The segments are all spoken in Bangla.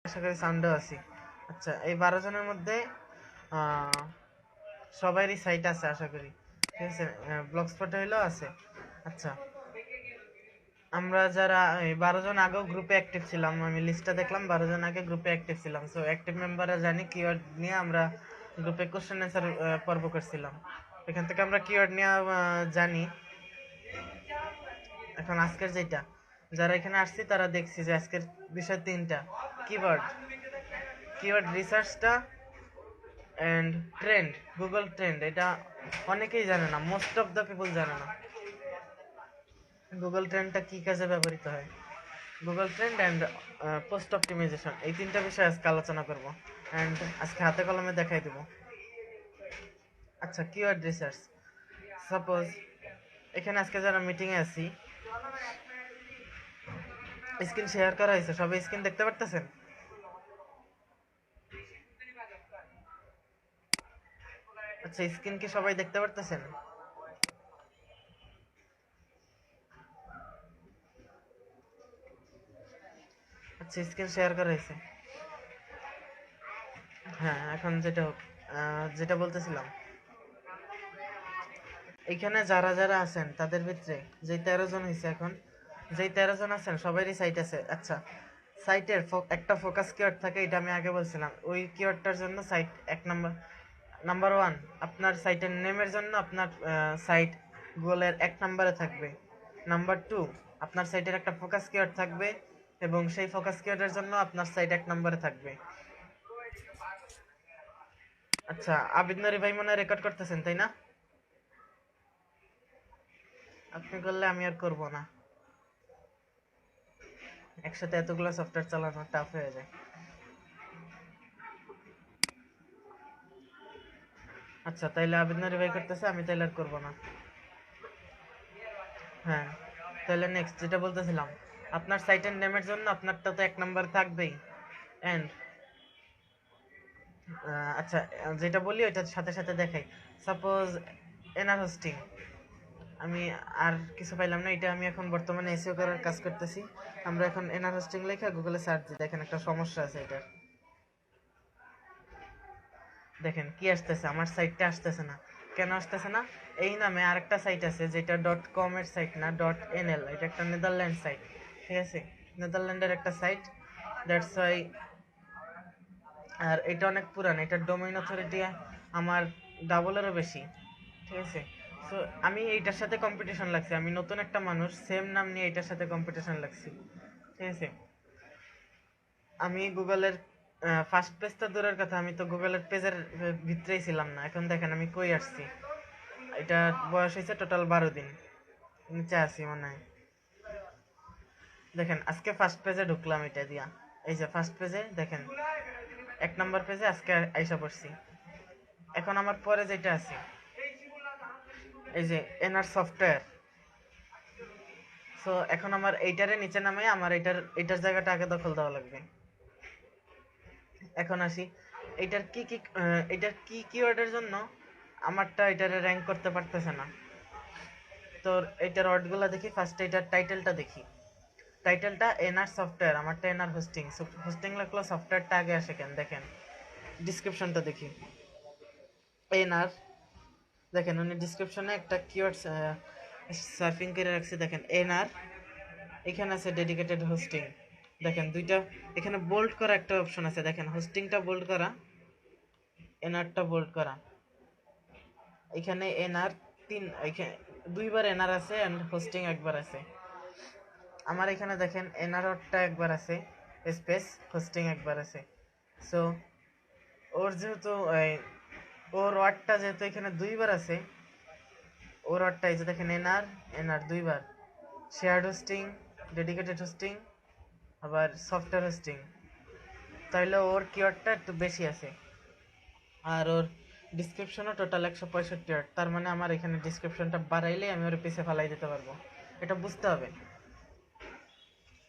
আশা করি সাউন্ডেও আছি। আচ্ছা, এই 12 জনের মধ্যে সবারই সাইট আছে আশা করি, ঠিক আছে। ব্লগ স্পটে হইলেও আছে। আচ্ছা, আমরা যারা এই 12 জন আগেও গ্রুপে অ্যাক্টিভ ছিলাম, আমি লিস্টটা দেখলাম 12 জন আগে গ্রুপে অ্যাক্টিভ ছিলাম। সো অ্যাক্টিভ মেম্বাররা জানি কিওয়ার্ড নিয়ে আমরা গ্রুপে কোশ্চেন অ্যান্সার পর্ব করছিলাম। এখান থেকে আমরা কিওয়ার্ড নিয়ে জানি। এখন আজকের যেটা যারা এখানে আসছি তারা দেখছি যে আজকের বিষয় 3টা কিওয়ার্ড, কিওয়ার্ড রিসার্চটা এন্ড ট্রেন্ড, গুগল ট্রেন্ড। এটা অনেকেই জানে না, মোস্ট অফ দ্য পিপল জানে না গুগল ট্রেন্ডটা কি কাজে ব্যবহৃত হয়। Google trend and post optimization, এই 3টা বিষয় আজকে আলোচনা করব অ্যান্ড আজকে হাতে কলমে দেখাই দেব। আচ্ছা, কিওয়ার্ড রিসার্চ। সাপোজ এখানে আজকে যারা মিটিংয়ে আছি, স্ক্রিন শেয়ার করা হয়েছে, সবাই স্ক্রিন দেখতে পারতেছেন? আচ্ছা, স্ক্রিন কি সবাই দেখতে পারতেছেন? আচ্ছা, স্ক্রিন শেয়ার করা হয়েছে। হ্যাঁ, এখন যেটা বলতেছিলাম, এখানে যারা যারা আছেন তাদের ভিতরে যে 13 জন হয়েছে, এখন যেই 13 জন আছেন সবারই সাইট আছে। আচ্ছা, সাইটের একটা ফোকাস কিওয়ার্ড থাকে, এটা আমি আগে বলছিলাম। ওই কিওয়ার্ডটার জন্য সাইট এক নাম্বার 1, আপনার সাইটের নেমের জন্য আপনার সাইট গুগলের 1 নম্বরে থাকবে। নাম্বার 2, আপনার সাইটের একটা ফোকাস কিওয়ার্ড থাকবে এবং সেই ফোকাস কিওয়ার্ডের জন্য আপনার সাইট 1 নম্বরে থাকবে। আচ্ছা, আবিদ নরি ভাই মনে রেকর্ড করতেছেন তাই না? আপনি করলে আমি আর করব না, একসাথে এতগুলো সফটওয়্যার চালানো টাফ হয়ে যায়। আচ্ছা, তাইলে আবিদ নরি ভাই করতেছে, আমি তাইলে আর করবো না। হ্যাঁ, তাহলে নেক্সট যেটা বলতেছিলাম, আপনার সাইটের নেমের জন্য আপনারটা তো 1 নাম্বার থাকবেই। এন্ড আচ্ছা, যেটা বলি ওইটার সাথে সাথে দেখাই। সাপোজ এনার হোস্টিং, আমি আর কিছু পাইলাম না, এটা আমি এখন বর্তমানে এসইও করার কাজ করতেছি। আমরা এখন এনার হোস্টিং লেখা গুগলে সার্চ দিই, দেখেন একটা সমস্যা আছে এটার। দেখেন কি আসতেছে, আমার সাইটটা আসতেছে না। কেন আসতেছে না? এই নামে আরেকটা সাইট আছে যেটা .com এর সাইট না, .nl, এটা একটা নেদারল্যান্ড সাইট, ঠিক আছে। নেদারল্যান্ডের একটা সাইট, দ্যাটস ওয়াই। আর এটা অনেক পুরান, এটার ডোমেইন অথরিটি আমার ডাবলেরও বেশি, ঠিক আছে। সো আমি এইটার সাথে কম্পিটিশন লাগছি, আমি নতুন একটা মানুষ, সেম নাম নিয়ে এটার সাথে কম্পিটিশন লাগছি, ঠিক আছে। আমি গুগলের ফার্স্ট পেজটা দূরের কথা, আমি তো গুগলের পেজের ভিতরেই ছিলাম না। এখন দেখেন আমি কই আসছি, এটা বয়স হয়েছে টোটাল 12 দিন, নিচে আছি মনে হয়। দেখেন আজকে ফার্স্ট পেজে ঢুকলাম এটা দিয়া, এই যে ফার্স্ট পেজে দেখেন 1 নম্বর পেজে আজকে আইসা পড়ছি। এখন আমার পরে যেটা আছে, এই যে এনার সফটওয়্যার। সো এখন আমার এইটারে নিচে নামে আমার এইটার জায়গাটা আগে দখল দেওয়া লাগবে। এখন আসি, এইটার কি কিওয়ার্ডের জন্য আমারটা এটারে র্যাঙ্ক করতে পারতেছে না। তো এইটার ওয়ার্ডগুলো দেখি, ফার্স্ট এইটার টাইটেলটা দেখি। টাইটেলটা এনআর সফটওয়্যার, আমারটা এনআর হোস্টিং। হোস্টিং লাগলো, সফটওয়্যারটা আগে আসে কেন দেখেন। ডিসক্রিপশনটা দেখি, এনআর। দেখেন উনি ডিসক্রিপশনে একটা কিওয়ার্ড সার্ফিং করে রাখছে, দেখেন এনআর। এখানে আছে ডেডিকেটেড হোস্টিং, দেখেন দুইটা এখানে বোল্ড করা একটা অপশন আছে, দেখেন হোস্টিংটা বোল্ড করা, এনআরটা বোল্ড করা। এখানে এনআর এখানে 2বার এনআর আছে এন্ড হোস্টিং একবার আছে। আমার এখানে দেখেন এনআরটা একবার আছে, স্পেস হোস্টিং একবার আছে। সো ওর যেহেতু ওর ওয়ার্ডটা যেহেতু এখানে 2বার আছে, ওর ওয়ার্ডটা এই যে দেখেন এনআর 2বার, শেয়ার্ড হোস্টিং, ডেডিকেটেড হোস্টিং, আবার সফটওয়্যার হোস্টিং, তাইলে ওর কিওয়ার্ডটা একটু বেশি আছে। আর ওর ডিসক্রিপশনও টোটাল 165 ওয়ার্ড, তার মানে আমার এখানে ডিসক্রিপশনটা বাড়াইলেই আমি ওর পিছে ফালাই দিতে পারবো, এটা বুঝতে হবে,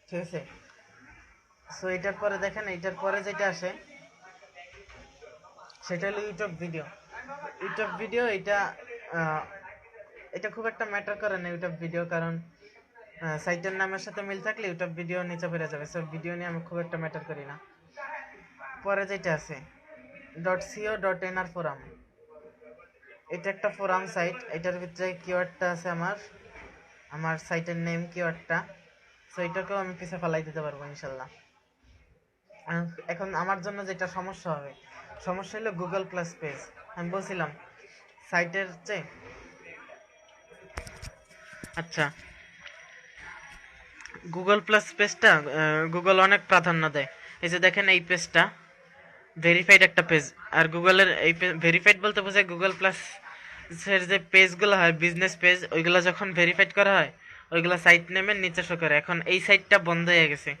ঠিক আছে। সো এটার পরে দেখেন, এটার পরে যেটা আসে সেটা হলো ইউটিউব ভিডিও। ইউটিউব ভিডিও এটা খুব একটা ম্যাটার করে না ইউটিউব ভিডিও, কারণ সাইটের নামের সাথে মিল থাকলে ইউটিউব ভিডিও নিচে বেড়ে যাবে। সো ভিডিও নিয়ে আমি খুব একটা ম্যাটার করি না। পরে যেটা আছে .co.nr ফোরাম, এটা একটা ফোরাম সাইট। এটার ভিতরে কিওয়ার্ডটা আছে আমার আমার সাইটের নেম কিওয়ার্ডটা। সো এটাকেও আমি পিছে ফেলাই দিতে পারবো ইনশাল্লাহ। এখন আমার জন্য যেটা সমস্যা হবে, সমস্যা হলো গুগল প্লাস পেজ। আমি বলছিলাম সাইটের চেয়ে, আচ্ছা গুগল প্লাস পেজটা গুগল অনেক প্রাধান্য দেয়। এই যে দেখেন এই পেজটা ভেরিফাইড একটা পেজ। আর গুগলের এই ভেরিফাইড বলতে বোঝায় গুগল প্লাস এর যে পেজগুলো হয় বিজনেস পেজ, ওইগুলো যখন ভেরিফাইড করা হয় ওইগুলো সাইট নেমের নিচে শো করে। এখন এই সাইটটা বন্ধ হয়ে গেছে,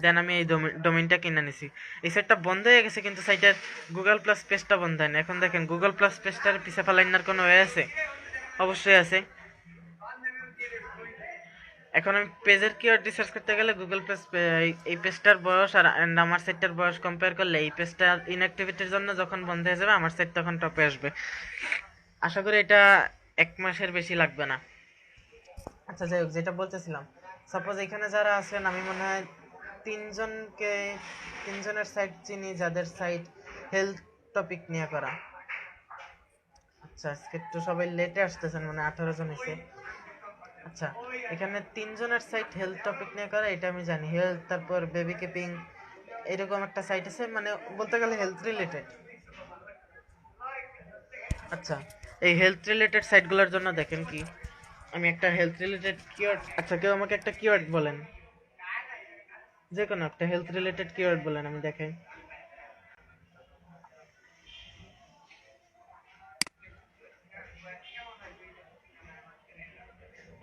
দেন আমি এই ডোমেইনটা কিনে নিছি। এই সাইটটা বন্ধ হয়ে গেছে কিন্তু সাইটের গুগল প্লাস পেজটা বন্ধ হয় না। এখন দেখেন গুগল প্লাস পেজটার পিছে ফেলাইনার কোনো ওয়ে আছে? অবশ্যই আছে। এখন আমি পেজের কিওয়ার্ড রিসার্চ করতে গেলে গুগল পেজ, এই পেজটার বয়স আর আমার সাইটটার বয়স কম্পেয়ার করলে এই পেজটা ইনঅ্যাক্টিভিটির জন্য যখন বন্ধ হয়ে যাবে আমার সাইট তখন টপে আসবে। আশা করি এটা 1 মাসের বেশি লাগবে না। আচ্ছা যাই হোক, যেটা বলতেছিলাম, সাপোজ এখানে যারা আছেন আমি মনে হয় তিনজনের সাইট চিনি যাদের সাইট হেলথ টপিক নিয়ে করা। আচ্ছা আজকে একটু সবাই লেটে আসতেছেন, মানে 18 জন এসে। আচ্ছা এখানে 3জনের সাইট হেলথ টপিক নিয়ে করা, এটা আমি জানি। হেলথ, তারপর বেবি কিপিং, এরকম একটা সাইট আছে, মানে বলতে গেলে হেলথ রিলেটেড। আচ্ছা এই হেলথ রিলেটেড সাইটগুলোর জন্য দেখেন কি, আমি একটা হেলথ রিলেটেড কিওয়ার্ড, আচ্ছা কেউ আমাকে একটা কিওয়ার্ড বলেন, যে কোনো একটা হেলথ রিলেটেড কিওয়ার্ড বলেন, আমি দেখাই।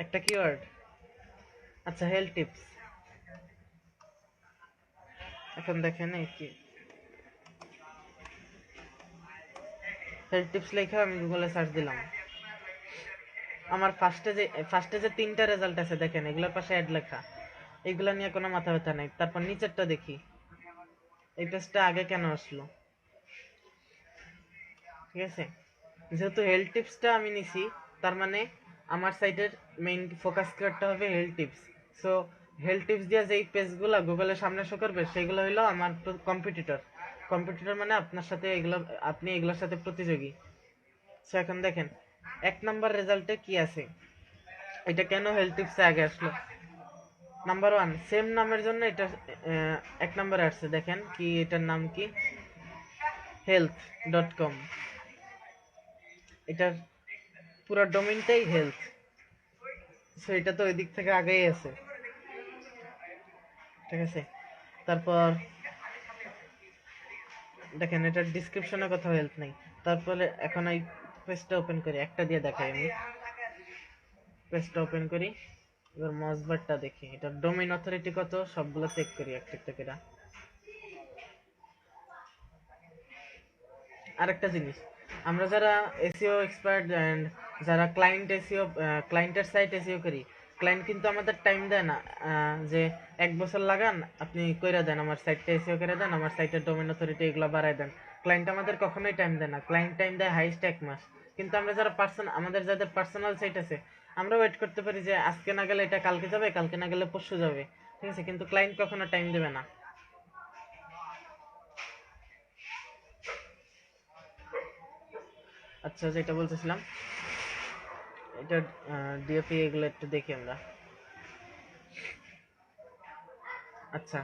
একটা কিওয়ার্ড, আচ্ছা হেলথ টিপস। এখন দেখেন এই কি হেলথ টিপস লেখা আমি গুগলে সার্চ দিলাম। আমার ফার্স্টে যে 3টা রেজাল্ট আছে দেখেন, এগুলোর পাশে অ্যাড লেখা। এগুলা নিয়ে কোনো মাথা ব্যথা নাই। তারপর নিচেরটা দেখি, এই পেজটা আগে কেন আসলো? ঠিক আছে, যেহেতু হেলথ টিপসটা আমি নিছি, তার মানে আমার সাইটের মেইন ফোকাস কিওয়ার্ডটা হবে health tips. So health tips দিয়ে যেই পেজগুলো গুগলের সামনে শো করবে সেগুলো হলো আমার কম্পিটিটর। কম্পিটিটর মানে আপনার সাথে এগুলো, আপনি এগুলোর সাথে প্রতিযোগী। সো এখন দেখেন 1 নাম্বার রেজাল্টে কি আছে, এটা কেন হেলথ টিপসে আগে আসলো। নাম্বার 1 সেম নামের জন্য এটা 1 নম্বরে আসছে। দেখেন কি, এটার নাম কি, health.com। এটার পুরো ডোমেইনটাই হেলথ। সো এটা তো ওই দিক থেকে আগেই আছে, ঠিক আছে। তারপর দেখেন এটার ডিসক্রিপশনে কোথাও হেল্প নেই। তারপরে এখন এই পেজটা ওপেন করি, একটা দিয়ে দেখাই আমি। পেজটা ওপেন করি, এবার মজবারটা দেখি, এটার ডোমেইন অথরিটি কত সবগুলো চেক করি একটা একটা করে। আরেকটা জিনিস, আমরা যারা এসইও এক্সপার্ট এন্ড যারা ক্লায়েন্টের সাইট এসইও করি, ক্লায়েন্ট কিন্তু আমাদের টাইম দেয় না যে 1 বছর লাগান আপনি কইরা দেন আমার সাইটটা এসইও করে দেন, আমার সাইটের ডোমেইন অথরিটি এগুলো বাড়ায় দেন। ক্লায়েন্ট আমাদের কখনোই টাইম দেয় না, ক্লায়েন্ট টাইম দেয় হাইস্ট 1 মাস। কিন্তু আমরা যারা আমাদের যাদের পার্সোনাল সাইট আছে, আমরা ওয়েট করতে পারি যে আজকে না গেলে এটা কালকে যাবে, কালকে না গেলে পরশু যাবে, ঠিক আছে। কিন্তু ক্লায়েন্ট কখনো টাইম দেবে না। আচ্ছা যেটা বলতেছিলাম, এটা ডিএপি এগুলো একটু দেখি আমরা। আচ্ছা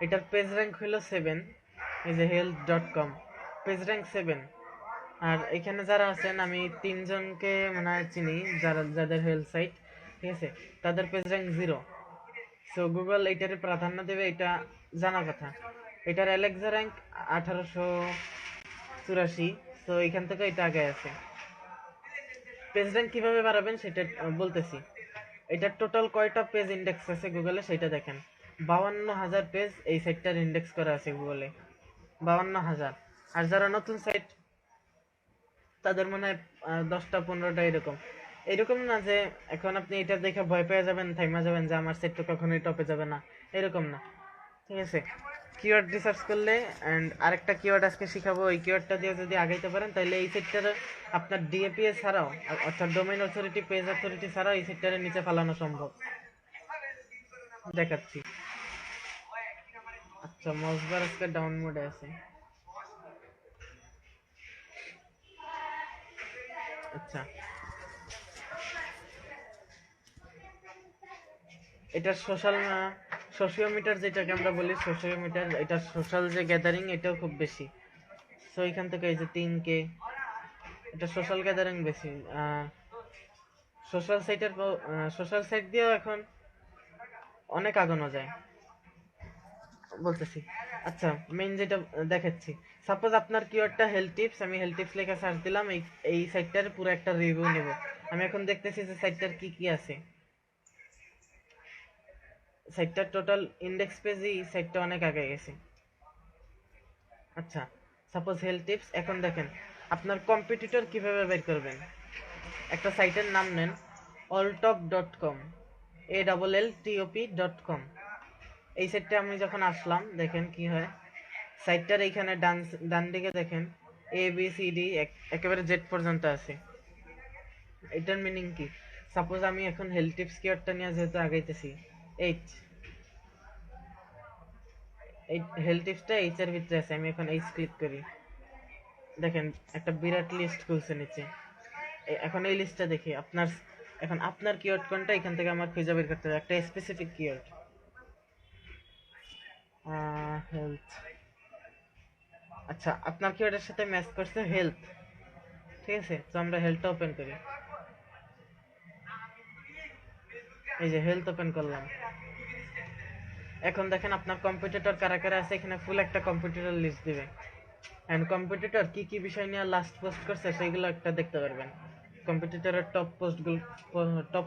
এটার পেজ র্যাঙ্ক হলো 7, এই যে health.com পেজ র্যাঙ্ক 7। আর এখানে যারা আছেন আমি 3জনকে মনে হয় চিনি, যাদের হেলথ সাইট, ঠিক আছে, তাদের পেজ র্যাঙ্ক 0। সো গুগল এইটারে প্রাধান্য দেবে, এটা জানা কথা। এটার অ্যালেক্সা র্যাঙ্ক 1884, তো এখান থেকে এটা আগে আছে। পেজ র্যাঙ্ক কিভাবে বাড়াবেন সেটা বলতেছি। এটার টোটাল কয়টা পেজ ইন্ডেক্স আছে গুগলে সেটা দেখেন। 52,000 পেজ এই সাইটটার ইন্ডেক্স করা আছে গুগলে, 52,000। আর যারা নতুন সাইট তাদের মনে হয় 10টা 15টা এরকম। এরকম না যে এখন আপনি এটা দেখে ভয় পেয়ে যাবেন, থাইমা যাবেন যে আমার সেট তো কখনোই টপে যাবে না, এরকম না, ঠিক আছে। কিওয়ার্ড রিসার্চ করলে এন্ড আরেকটা কিওয়ার্ড আজকে শিখাবো, ওই কিওয়ার্ডটা দিয়ে যদি আগাইতে পারেন তাহলে এই সেক্টরে আপনার ডিএপিএ ছাড়াও, অর্থাৎ ডোমেইন অথরিটি, পেজ অথরিটি ছাড়াও এই সেক্টরের নিচে ফেলানো সম্ভব। দেখাচ্ছি। আচ্ছা মজবার আজকে ডাউন মোডে আছে। আচ্ছা, এটা সোশিওমিটার যেটাকে আমরা বলি, সোশিওমিটার, এটা সোশ্যাল যে গ্যাদারিং এটাও খুব বেশি। সো এখান থেকে এই যে 3K, এটা সোশ্যাল গ্যাদারিং বেশি। সোশ্যাল সাইট দিয়েও এখন অনেক আগানো যায়, বলতেছি। আচ্ছা, মেইন যেটা দেখাচ্ছি, সাপোজ আপনার কিওয়ার্ডটা হেলথ টিপস, আমি হেলথ টিপস লেখা সার্চ দিলাম, এই সাইটটার পুরো একটা রিভিউ নেব। আমি এখন দেখতেছি যে সাইটটার কি কি আছে। সাইটটার টোটাল ইন্ডেক্স পেজই সাইটটা অনেক আগে গেছে। আচ্ছা, সাপোজ হেলথ টিপস, এখন দেখেন আপনার কম্পিটিটর কিভাবে বের করবেন। একটা সাইটের নাম নেন alltop.com, alltop.com। এই সাইটটা আমি যখন আসলাম, দেখেন কি হয়। সাইটটার এইখানে ডান দিকে দেখেন ABCD একেবারে জেড পর্যন্ত আছে। এটার মিনিং কি? সাপোজ আমি এখন হেলথ টিপস কিওয়ার্ডটা নিয়ে যেহেতু আগাইতেছি, এইচ, এই হেলথ টিপসটা এইচ এর ভিতরে আছে, আমি এখন এইচ ক্লিক করি, দেখেন একটা বিরাট লিস্ট খুলছে নিচে। এখন এই লিস্টটা দেখি এখন আপনার কিওয়ার্ড কোনটা, এখান থেকে আমার খুঁজে বের করতে হবে একটা স্পেসিফিক কিওয়ার্ড। হেলথ, আচ্ছা আপনার কিওয়ার্ডের সাথে ম্যাচ করছে হেলথ, ঠিক আছে। তো আমরা হেলথটা ওপেন করি, এই যে হেলথ ওপেন করলাম। এখন দেখেন আপনার কম্পিটিটর কারা কারা আছে, এখানে ফুল একটা কম্পিটিটর লিস্ট দিবে, এন্ড কম্পিটিটর কি কি বিষয় নিয়ে লাস্ট পোস্ট করছে সেইগুলো একটা দেখতে পারবেন। কম্পিটিটরের টপ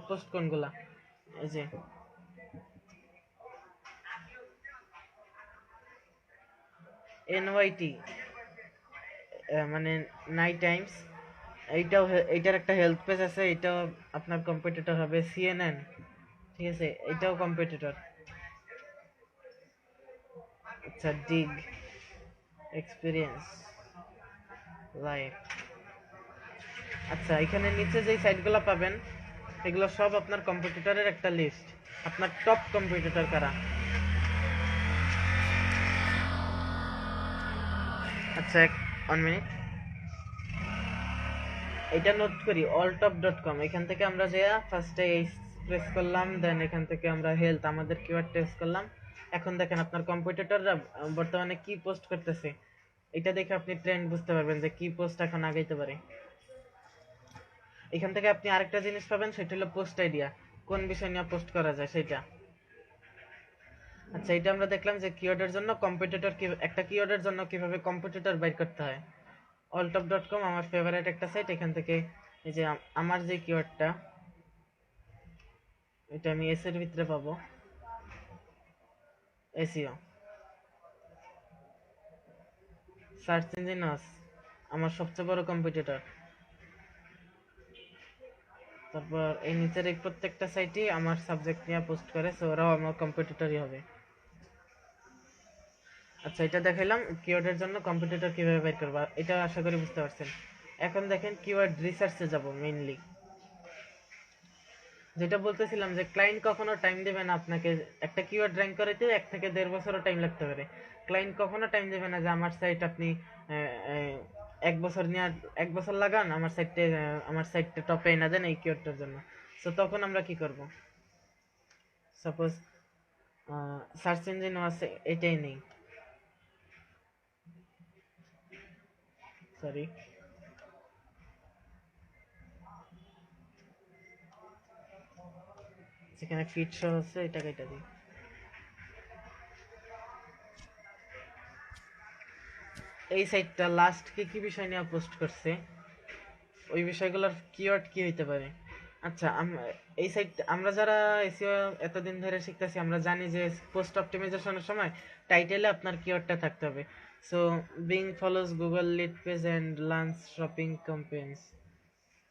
পোস্ট কোনগুলা, এই যে NYT, মানে নাইট টাইমস, এইটার একটা হেলথ পেজ আছে, এটাও আপনার কম্পিটিটর হবে। CNN, ঠিক আছে, এটাও কম্পিটিটর। আচ্ছা, ডিগ, এক্সপিরিয়েন্স, লাইভ। আচ্ছা, এখানে নিচে যেই সাইটগুলো পাবেন এগুলো সব আপনার কম্পিটিটরের একটা লিস্ট। আপনার টপ কম্পিটিটর কারা। আচ্ছা, 1 মিনিট, এটা নোট করি alltop.com। এখান থেকে আমরা যে ফার্স্টে এই প্রেস করলাম, দেন এখান থেকে আমরা হেলথ আমাদের কিওয়ার্ড টেস্ট করলাম। এখন দেখেন আপনার কম্পিটিটররা বর্তমানে কি পোস্ট করতেছে, এটা দেখে আপনি ট্রেন্ড বুঝতে পারবেন যে কি পোস্ট এখন আগাইতে পারে। এখান থেকে আপনি আরেকটা জিনিস পাবেন, সেটা হলো পোস্ট আইডিয়া, কোন বিষয় নিয়ে পোস্ট করা যায় সেটা। আচ্ছা, এটা আমরা দেখলাম যে কিওয়ার্ডের জন্য কম্পিটিটর, একটা কিওয়ার্ডের জন্য কিভাবে কম্পিটিটর বের করতে হয়। alltop.com আমার ফেভারিট একটা সাইট। এখান থেকে এই যে আমার যে কিওয়ার্ডটা, এটা আমি এস এর ভিতরে পাবো, এসইও, সার্চ ইঞ্জিন ওয়াস আমার সবচেয়ে বড় কম্পিটিটর। তারপর এই নিচের এই প্রত্যেকটা সাইটই আমার সাবজেক্ট নিয়ে পোস্ট করে, সো ওরাও আমার কম্পিটিটরই হবে। আচ্ছা, এটা দেখাইলাম কিওয়ার্ডের জন্য কম্পিটিটর কিভাবে বের করবা, এটা আশা করি বুঝতে পারছেন। এখন দেখেন কিওয়ার্ড রিসার্চে যাব মেইনলি। যেটা বলতেছিলাম যে ক্লায়েন্ট কখনো টাইম দেবে না আপনাকে একটা কিওয়ার্ড র্যাঙ্ক করাইতে, 1 থেকে 1.5 বছরও টাইম লাগতে পারে। ক্লায়েন্ট কখনো টাইম দেবে না যে আমার সাইট আপনি 1 বছর নিয়ে 1 বছর লাগান আমার সাইটটা টপে এনে দেন এই কিওয়ার্ডটার জন্য। সো তখন আমরা কি করব, সাপোজ সার্চ ইঞ্জিন আছে, এটাই নেই, সরি, যেখানে ফিট শো হচ্ছে এটা কেটে দিই। এই সাইটটা লাস্ট কি কি বিষয় নিয়ে পোস্ট করছে, ওই বিষয়গুলোর কিওয়ার্ড কি হইতে পারে। আচ্ছা, এই সাইট আমরা যারা এসইও এতদিন ধরে শিখতেছি, আমরা জানি যে পোস্ট অপটিমাইজেশনের সময় টাইটেলে আপনার কিওয়ার্ডটা থাকতে হবে। So Bing follows Google lead page and launch shopping campaigns.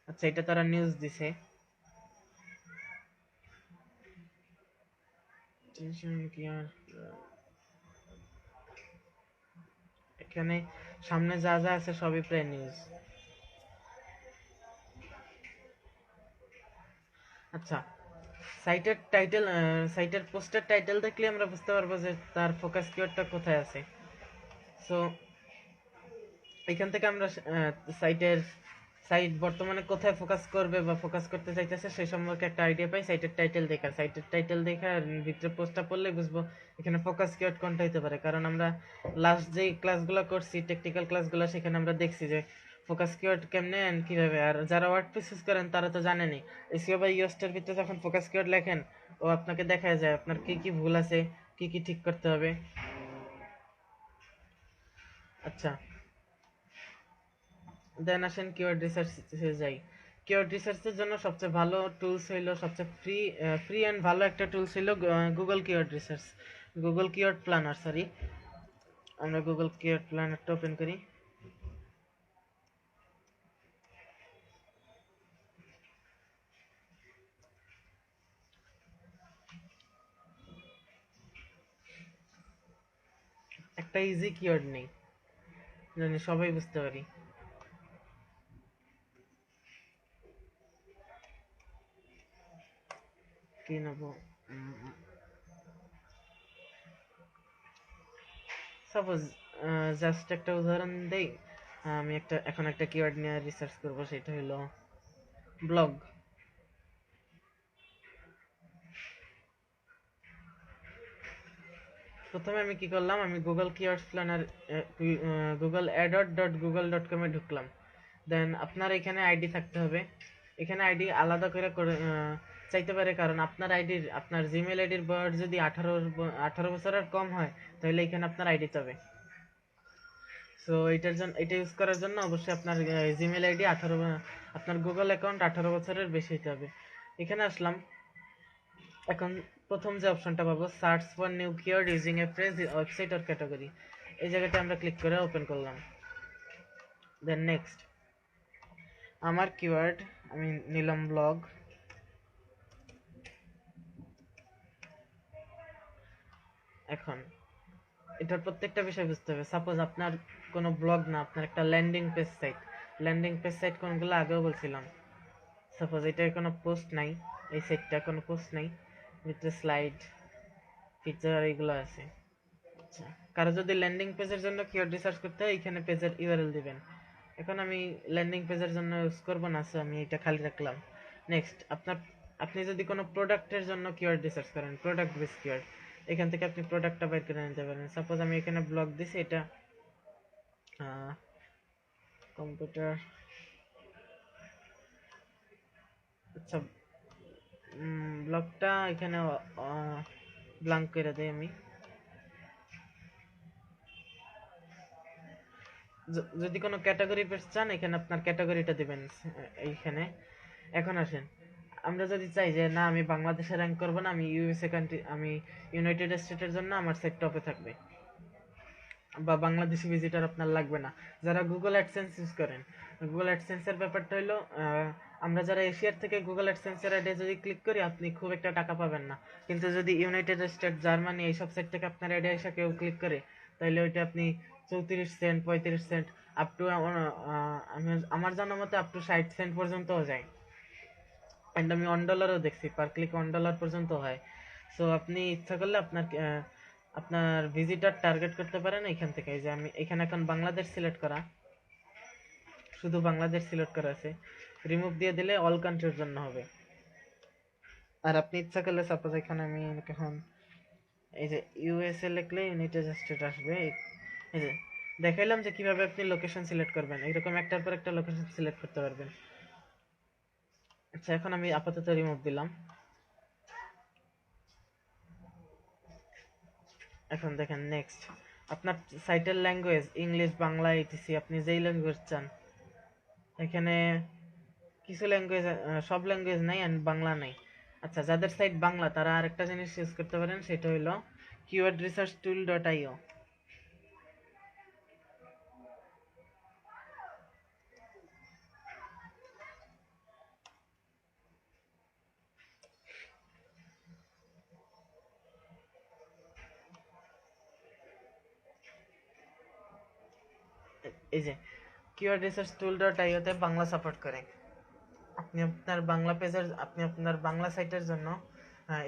আচ্ছা, এটা তারা নিউজ দিছে। এখানে সামনে যা যা আছে সবই প্রায় নিউজ। আচ্ছা, সাইটের পোস্টের টাইটেল দেখলে আমরা বুঝতে পারবো যে তার ফোকাস কিওয়ার্ডটা কোথায় আছে। সো এখান থেকে আমরা সাইটের সাইট বর্তমানে কোথায় ফোকাস করবে বা ফোকাস করতে চাইতেছে সেই সম্পর্কে একটা আইডিয়া পাই সাইটের টাইটেল দেখা আর ভিতরে পোস্টটা পড়লে বুঝবো এখানে ফোকাস কিওয়ার্ড কোনটা হতে পারে। কারণ আমরা লাস্ট যেই ক্লাসগুলো করছি টেকনিক্যাল ক্লাসগুলো সেখানে আমরা দেখছি যে ফোকাস কিওয়ার্ড কেমনে এন্ড কিভাবে। আর যারা ওয়ার্ডপ্রেস ইউজ করেন তারা তো জানেনই এসইও বা ইওস্টের ভিতরে যখন ফোকাস কিওয়ার্ড লেখেন ও আপনাকে দেখা যায় আপনার কি কি ভুল আছে, কি কি ঠিক করতে হবে। আচ্ছা, দেন আসেন কিওয়ার্ড রিসার্চে যাই। কিওয়ার্ড রিসার্চের জন্য সবচেয়ে ভালো টুলস হইলো, সবচেয়ে ফ্রি অ্যান্ড ভালো একটা টুলস হইলো Google keyword research, Google keyword planner. Sorry, আমরা গুগল কিওয়ার্ড প্ল্যানারটা ওপেন করি। একটা ইজি কিওয়ার্ড নেই, জানি সবাই বুঝতে পারি। কি নেব? সাপোজ জাস্ট একটা উদাহরণ দেই। আমি এখন একটা কিওয়ার্ড নিয়ে রিসার্চ করব, সেটা হলো ব্লগ। প্রথমে আমি কি করলাম, আমি গুগল কিওয়ার্ডস প্ল্যানার গুগল অ্যাডট.গুগল.com এ ঢুকলাম। দেন আপনার এখানে আইডি থাকতে হবে। এখানে আইডি আলাদা করে চাইতে পারে, কারণ আপনার জিমেল আইডির বয়স যদি 18 বছরের কম হয় তাহলে এখানে আপনার আইডি চাবে। সো এটা ইউজ করার জন্য অবশ্যই আপনার জিমেল আইডি আপনার গুগল অ্যাকাউন্ট 18 বছরের বেশি হতে হবে। এখানে আসলাম। এখন প্রথম যে অপশনটা পাবো, search for new keyword using a phrase website or category, এই জায়গাটা আমরা ক্লিক করে ওপেন করলাম। দেন নেক্সট, আমার কিওয়ার্ড আমি নিলাম ব্লগ। এখন এটার প্রত্যেকটা বিষয় বুঝতে হবে। সাপোজ আপনার কোনো ব্লগ না, আপনার একটা ল্যান্ডিং পেজ সাইট কোনগুলো আগেও বলছিলাম। সাপোজ এটার কোনো পোস্ট নাই, এই সাইটটা কোনো পোস্ট নাই, ভিতরে স্লাইড ফিচার এগুলো আছে। আচ্ছা, কারো যদি ল্যান্ডিং পেজের জন্য কিওয়ার্ড রিসার্চ করতে হয় এখানে পেজের ইউআরএল দিবেন। এখন আমি ল্যান্ডিং পেজের জন্য ইউজ করবো না, সো আমি এটা খালি রাখলাম। নেক্সট, আপনি যদি কোনো প্রোডাক্টের জন্য কিওয়ার্ড রিসার্চ করেন, প্রোডাক্ট বেস কিওয়ার্ড, এখান থেকে আপনি প্রোডাক্টটা বের করে নিতে পারেন। সাপোজ আমি এখানে ব্লগ দিছি, এটা কম্পিউটার। আচ্ছা, ব্লগটা এখানে ব্লাঙ্ক করে দেই আমি। যদি কোনো ক্যাটাগরি পেজ চান এখানে আপনার ক্যাটাগরিটা দিবেন এইখানে। এখন আসেন, আমরা যদি চাই যে না আমি বাংলাদেশে র্যাঙ্ক করব না, আমি আমি ইউনাইটেড স্টেটের জন্য আমার সেট টপে থাকবে, বা বাংলাদেশি ভিজিটর আপনার লাগবে না। যারা গুগল অ্যাডসেন্স ইউজ করেন, গুগল অ্যাডসেন্সের ব্যাপারটা হলো আমরা যারা এশিয়ার থেকে গুগল অ্যাডসেন্সের অ্যাডে যদি ক্লিক করি আপনি খুব একটা টাকা পাবেন না। কিন্তু যদি ইউনাইটেড স্টেট, জার্মানি এইসব সাইট থেকে আপনার অ্যাডে এসে কেউ ক্লিক করে তাহলে ওইটা আপনি 34 সেন্ট, 35 সেন্ট, আপ টু আমার জানা মতে আপ টু 60 সেন্ট পর্যন্তও যায়। অ্যান্ড আমি $1 দেখছি, পার ক্লিক $1 পর্যন্ত হয়। সো আপনি ইচ্ছা করলে আপনার ভিজিটর টার্গেট করতে পারেন এখান থেকে। এই যে আমি এখানে এখন বাংলাদেশ সিলেক্ট করা, শুধু বাংলাদেশ সিলেক্ট করা আছে, রিমুভ দিয়ে দিলে অল কান্ট্রির জন্য হবে। আর আপনি ইচ্ছা করলে সাপোজ এখানে আমি এখন এই যে ইউএসএ লিখলে ইউনাইটেড স্টেট আসবে। এই যে দেখাইলাম যে কিভাবে আপনি লোকেশন সিলেক্ট করবেন, এরকম একটার পর একটা লোকেশন সিলেক্ট করতে পারবেন। আচ্ছা, এখন আমি আপাতত রিমুভ দিলাম। এখন দেখেন নেক্সট, আপনার সাইটের ল্যাঙ্গুয়েজ ইংলিশ, বাংলা, ইটিসি, আপনি যেই ল্যাঙ্গুয়েজ চান। এখানে কিছু ল্যাঙ্গুয়েজ, সব ল্যাঙ্গুয়েজ নাই এন্ড বাংলা নাই। আচ্ছা, যাদের সাইট বাংলা তারা আরেকটা জিনিস ইউজ করতে পারেন, সেটা হলো keywordresearchtool.io। এই যে keywordresearchtool.io তে বাংলা সাপোর্ট করে। আপনি আপনার বাংলা সাইটের জন্য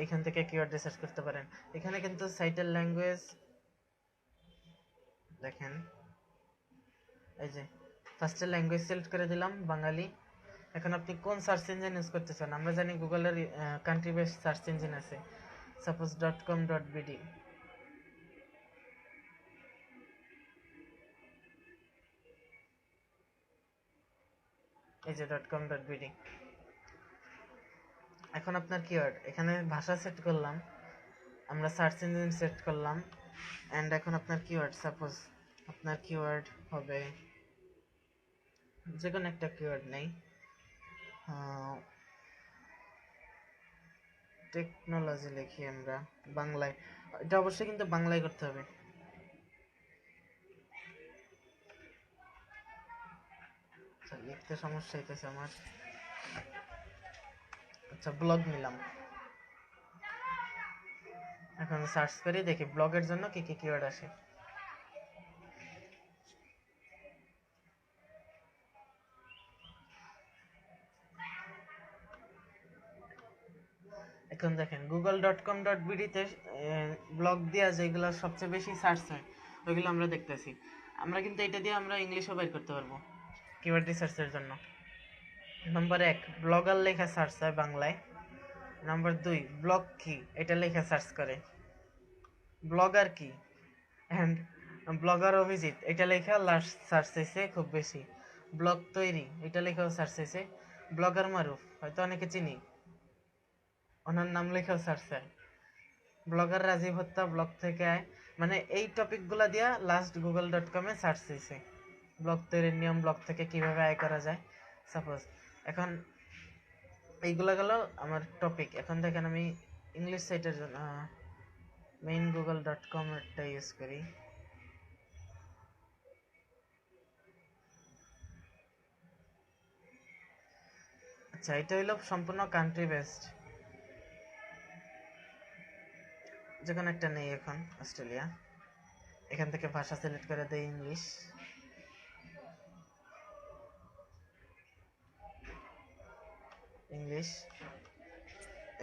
এখান থেকে কিওয়ার্ড রিসার্চ করতে পারেন। এখানে কিন্তু সাইটের ল্যাঙ্গুয়েজ দেখেন, এই যে ফার্স্টে ল্যাঙ্গুয়েজ সিলেক্ট করে দিলাম বাঙালি। এখন আপনি কোন সার্চ ইঞ্জিন ইউজ করতেছেন? আমরা জানি গুগলের কান্ট্রি বেসড সার্চ ইঞ্জিন আছে, সাপোজ .com.bd। এই যে .com.bd। এখন আপনার কিওয়ার্ড, এখানে ভাষা সেট করলাম, আমরা সার্চ ইঞ্জিন সেট করলাম, এন্ড এখন আপনার কিওয়ার্ড, সাপোজ আপনার কিওয়ার্ড হবে যে কোনো একটা কিওয়ার্ড নেই, টেকনোলজি লিখি আমরা বাংলায়। এটা অবশ্যই কিন্তু বাংলায় করতে হবে। লিখতে সমস্যা হইতেছে আমার। আচ্ছা, ব্লগ নিলাম। এখন সার্চ করি, দেখি ব্লগের জন্য কি কি কিওয়ার্ড আসে। এখন দেখেন google.com.bd তে ব্লগ দিয়া যেগুলো সবচেয়ে বেশি সার্চ হয় ওইগুলো আমরা দেখতেছি। আমরা কিন্তু এটা দিয়ে আমরা ইংলিশও বের করতে পারবো কিওয়ার্ড রিসার্চের জন্য। নম্বর 1 ব্লগার লেখা সার্চ হয় বাংলায়। নম্বর 2 ব্লগ কি, এটা লেখা সার্চ করে। ব্লগার কি এন্ড ব্লগার অভিজিৎ, এটা লেখা লাস্ট সার্চ হয়েছে খুব বেশি। ব্লগ তৈরি, এটা লেখাও সার্চ হয়েছে। ব্লগার মারুফ, হয়তো অনেকে চিনি, ওনার নাম লেখাও সার্চ হয়। ব্লগার রাজীব হত্যা, ব্লগ থেকে আয়, মানে এই টপিকগুলো দিয়া লাস্ট google.com এ সার্চ হয়েছে। ব্লগ তৈরির নিয়ম, ব্লগ থেকে কিভাবে আয় করা যায়, সাপোজ। এখন এইগুলো গেল আমার টপিক। এখন দেখেন আমি ইংলিশ সাইটের জন্য মেইন google.com একটা ইউজ করি। আচ্ছা, এটা হইল সম্পূর্ণ কান্ট্রি বেসড, যে কোনো একটা নেই। এখন অস্ট্রেলিয়া, এখান থেকে ভাষা সিলেক্ট করে দেই ইংলিশ। ইংলিশ,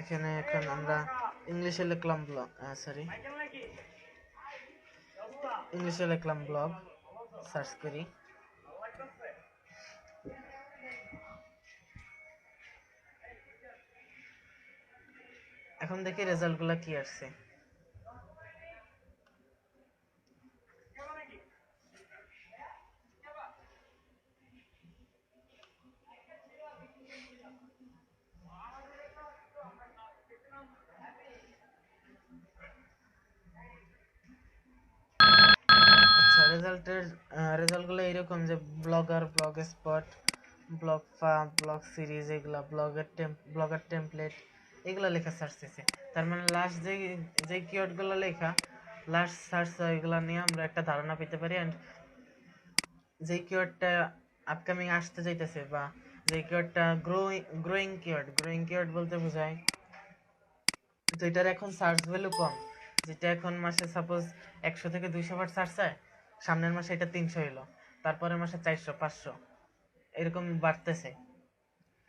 এখানে এখন আমরা ইংলিশে লিখলাম ব্লগ, সরি ইংলিশে লিখলাম ব্লগ, সার্চ করি। এখন দেখি রেজাল্টগুলো কি আসছে। আচ্ছা, রেজাল্টগুলো এরকম যে blogger, blog spot, blog farm, blog series, এগুলা ব্লগার টেমপ্লেট, এগুলো লেখা সার্চ হয়েছে। তার মানে লাস্ট যে কিওয়ার্ডগুলো লেখা লাস্ট সার্চ, এগুলো নিয়ে আমরা একটা ধারণা পেতে পারি। অ্যান্ড যে কিওয়ার্ডটা আপকামিং আসতে যাইতেছে, বা যে কিওয়ার্ডটা গ্রোয়িং কিওয়ার্ড বলতে বোঝায় তো এটার এখন সার্চ ভ্যালু কম, যেটা এখন মাসে সাপোজ 100 থেকে 200 বার সার্চ হয়, সামনের মাসে এটা 300 এলো, তারপরের মাসে 400, 500, এরকম বাড়তেছে।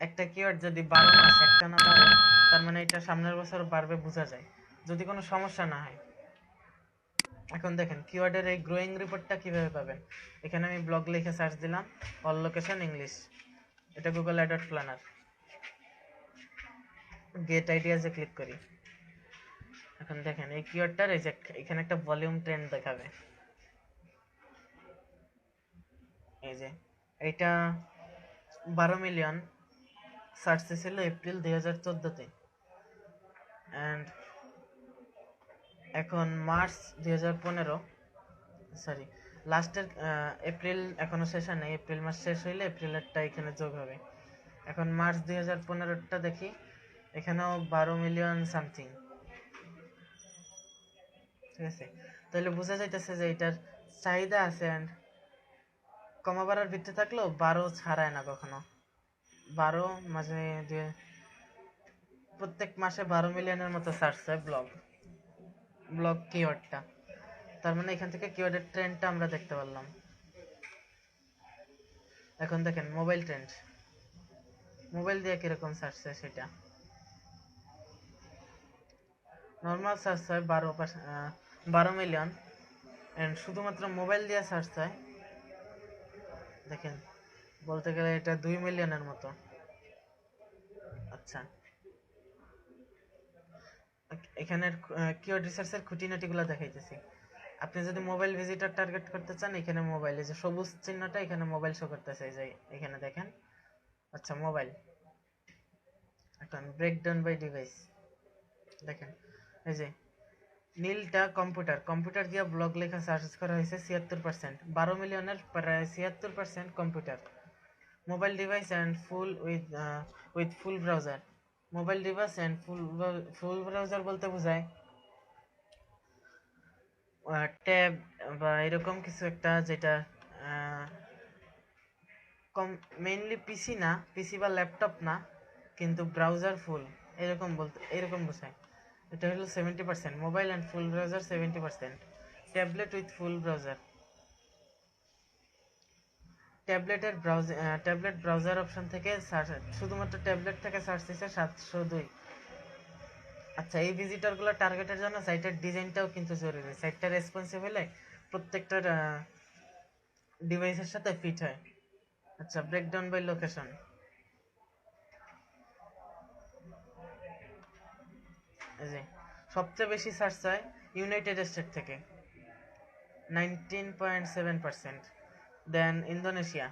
একটা কিওয়ার্ড যদি 12 মাস একটা না বাড়ে, তার মানে এটা সামনের বছর বাড়বে বোঝা যায়, যদি কোনো সমস্যা না হয়। এখন দেখেন কিওয়ার্ডের এই গ্রোয়িং রিপোর্টটা কিভাবে পাবেন। এখানে আমি ব্লগ লিখে সার্চ দিলাম, অল লোকেশন ইংলিশ, এটা গুগল অ্যাডওয়ার্ড প্ল্যানার। গেট আইডিয়াজে ক্লিক করি। এখন দেখেন এই কিওয়ার্ডটার এই যে এখানে একটা ভলিউম ট্রেন্ড দেখাবে, এই যে এটা 12 মিলিয়ন সার্চ ছিল এপ্রিল 2014-তে, অ্যান্ড এখন মার্চ 2015, সরি লাস্টের এপ্রিল এখনো শেষ হয় নাই, এপ্রিল মাস শেষ হইলে এপ্রিলেরটা এখানে যোগ হবে। এখন মার্চ 2015টা দেখি, এখানেও 12 মিলিয়ন সামথিং, ঠিক আছে। তাহলে বোঝা যাইতেছে যে এটার চাহিদা আছে, অ্যান্ড কমা বাড়ার ভিত্তি থাকলেও 12 ছাড়ায় না কখনো। 12 মাঝে প্রত্যেক মাসে 12 মিলিয়নের মতো সার্চ হয় ব্লগ কিওয়ার্ডটা। তার মানে এখান থেকে কিওয়ার্ডের ট্রেন্ডটা আমরা দেখতে পারলাম। এখন দেখেন মোবাইল ট্রেন্ড, মোবাইল দিয়ে কিরকম সার্চ হয় সেটা। নর্মাল সার্চ হয় 12 মিলিয়ন, এন্ড শুধুমাত্র মোবাইল দিয়ে সার্চ হয় দেখেন বলতে গেলে এটা 2 মিলিয়নের মতো। আচ্ছা, এখানের কিওয়ার্ড রিসার্চের খুঁটিনাটিগুলো দেখাইতেছি। আপনি যদি মোবাইল ভিজিটর টার্গেট করতে চান, এখানে মোবাইল, এই যে সবুজ চিহ্নটা, এখানে মোবাইল শো করতেছে, এই যে এখানে দেখেন। আচ্ছা, মোবাইল। এখন ব্রেকডাউন বাই ডিভাইস দেখেন, এই যে নীলটা কম্পিউটার, কম্পিউটার দিয়ে ব্লগ লেখা সার্চ করা হয়েছে 76%, 12 মিলিয়নের প্রায় 76% computer. Mobile device and full with full browser. Mobile device and full browser বলতে বোঝায় ট্যাব বা এরকম কিছু একটা, যেটা মেইনলি পিসি না, পিসি বা ল্যাপটপ না, কিন্তু ব্রাউজার ফুল, এরকম বলতে, এরকম বোঝায়। এটা হলো 70%, mobile and full browser 70%, tablet with full browser. Tablet browser option থেকে সার্চ, শুধুমাত্র ট্যাবলেট থেকে সার্চ দিচ্ছে 702। আচ্ছা, এই ভিজিটরগুলো টার্গেটের জন্য সাইটের ডিজাইনটাও কিন্তু জরুরি। সাইটটা রেসপন্সিভ হলে প্রত্যেকটা ডিভাইসের সাথে ফিট হয়। আচ্ছা, ব্রেকডাউন বাই লোকেশন। এই যে সবচেয়ে বেশি সার্চ হয় ইউনাইটেড স্টেট থেকে 19.7%, দেন ইন্দোনেশিয়া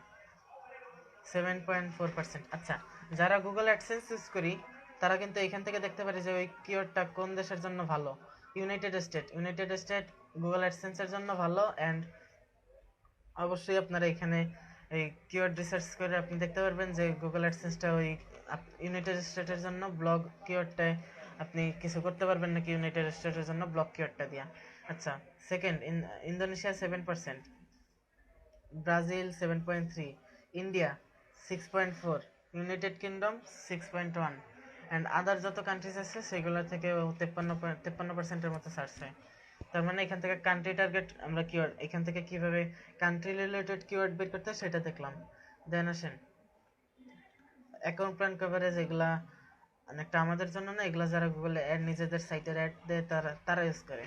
7.4%। আচ্ছা, যারা গুগল অ্যাডসেন্স ইউজ করি তারা কিন্তু এখান থেকে দেখতে পারে যে ওই কিওয়ার্ডটা কোন দেশের জন্য ভালো। ইউনাইটেড স্টেট গুগল অ্যাডসেন্সের জন্য ভালো। অ্যান্ড অবশ্যই আপনারা এখানে এই কিওয়ার্ড রিসার্চ করে আপনি দেখতে পারবেন যে গুগল অ্যাডসেন্সটা ওই ইউনাইটেড স্টেটের জন্য ব্লগ কিওয়ার্ডটায় আপনি কিছু করতে পারবেন নাকি ইউনাইটেড স্টেটের জন্য ব্লগ কিওয়ার্ডটা দিয়া। আচ্ছা, second Indonesia 7%, Brazil 7.3, India 6.4, United kingdom 6.1, and other যত কান্ট্রিজ আছে সেগুলো থেকে 53% মতো সার্চ হয়। তার মানে এখান থেকে কান্ট্রি টার্গেট আমরা কিওয়ার্ড, এখান থেকে কিভাবে কান্ট্রি রিলেটেড কিওয়ার্ড বের করতে সেটা দেখলাম। দেন আসেন অ্যাকাউন্ট প্ল্যান কভারেজ, এগুলা অনেকটা আমাদের জন্য না, এগুলা যারা গুগলে অ্যাড, নিজেদের সাইটের অ্যাড দেয় তারা ইউজ করে।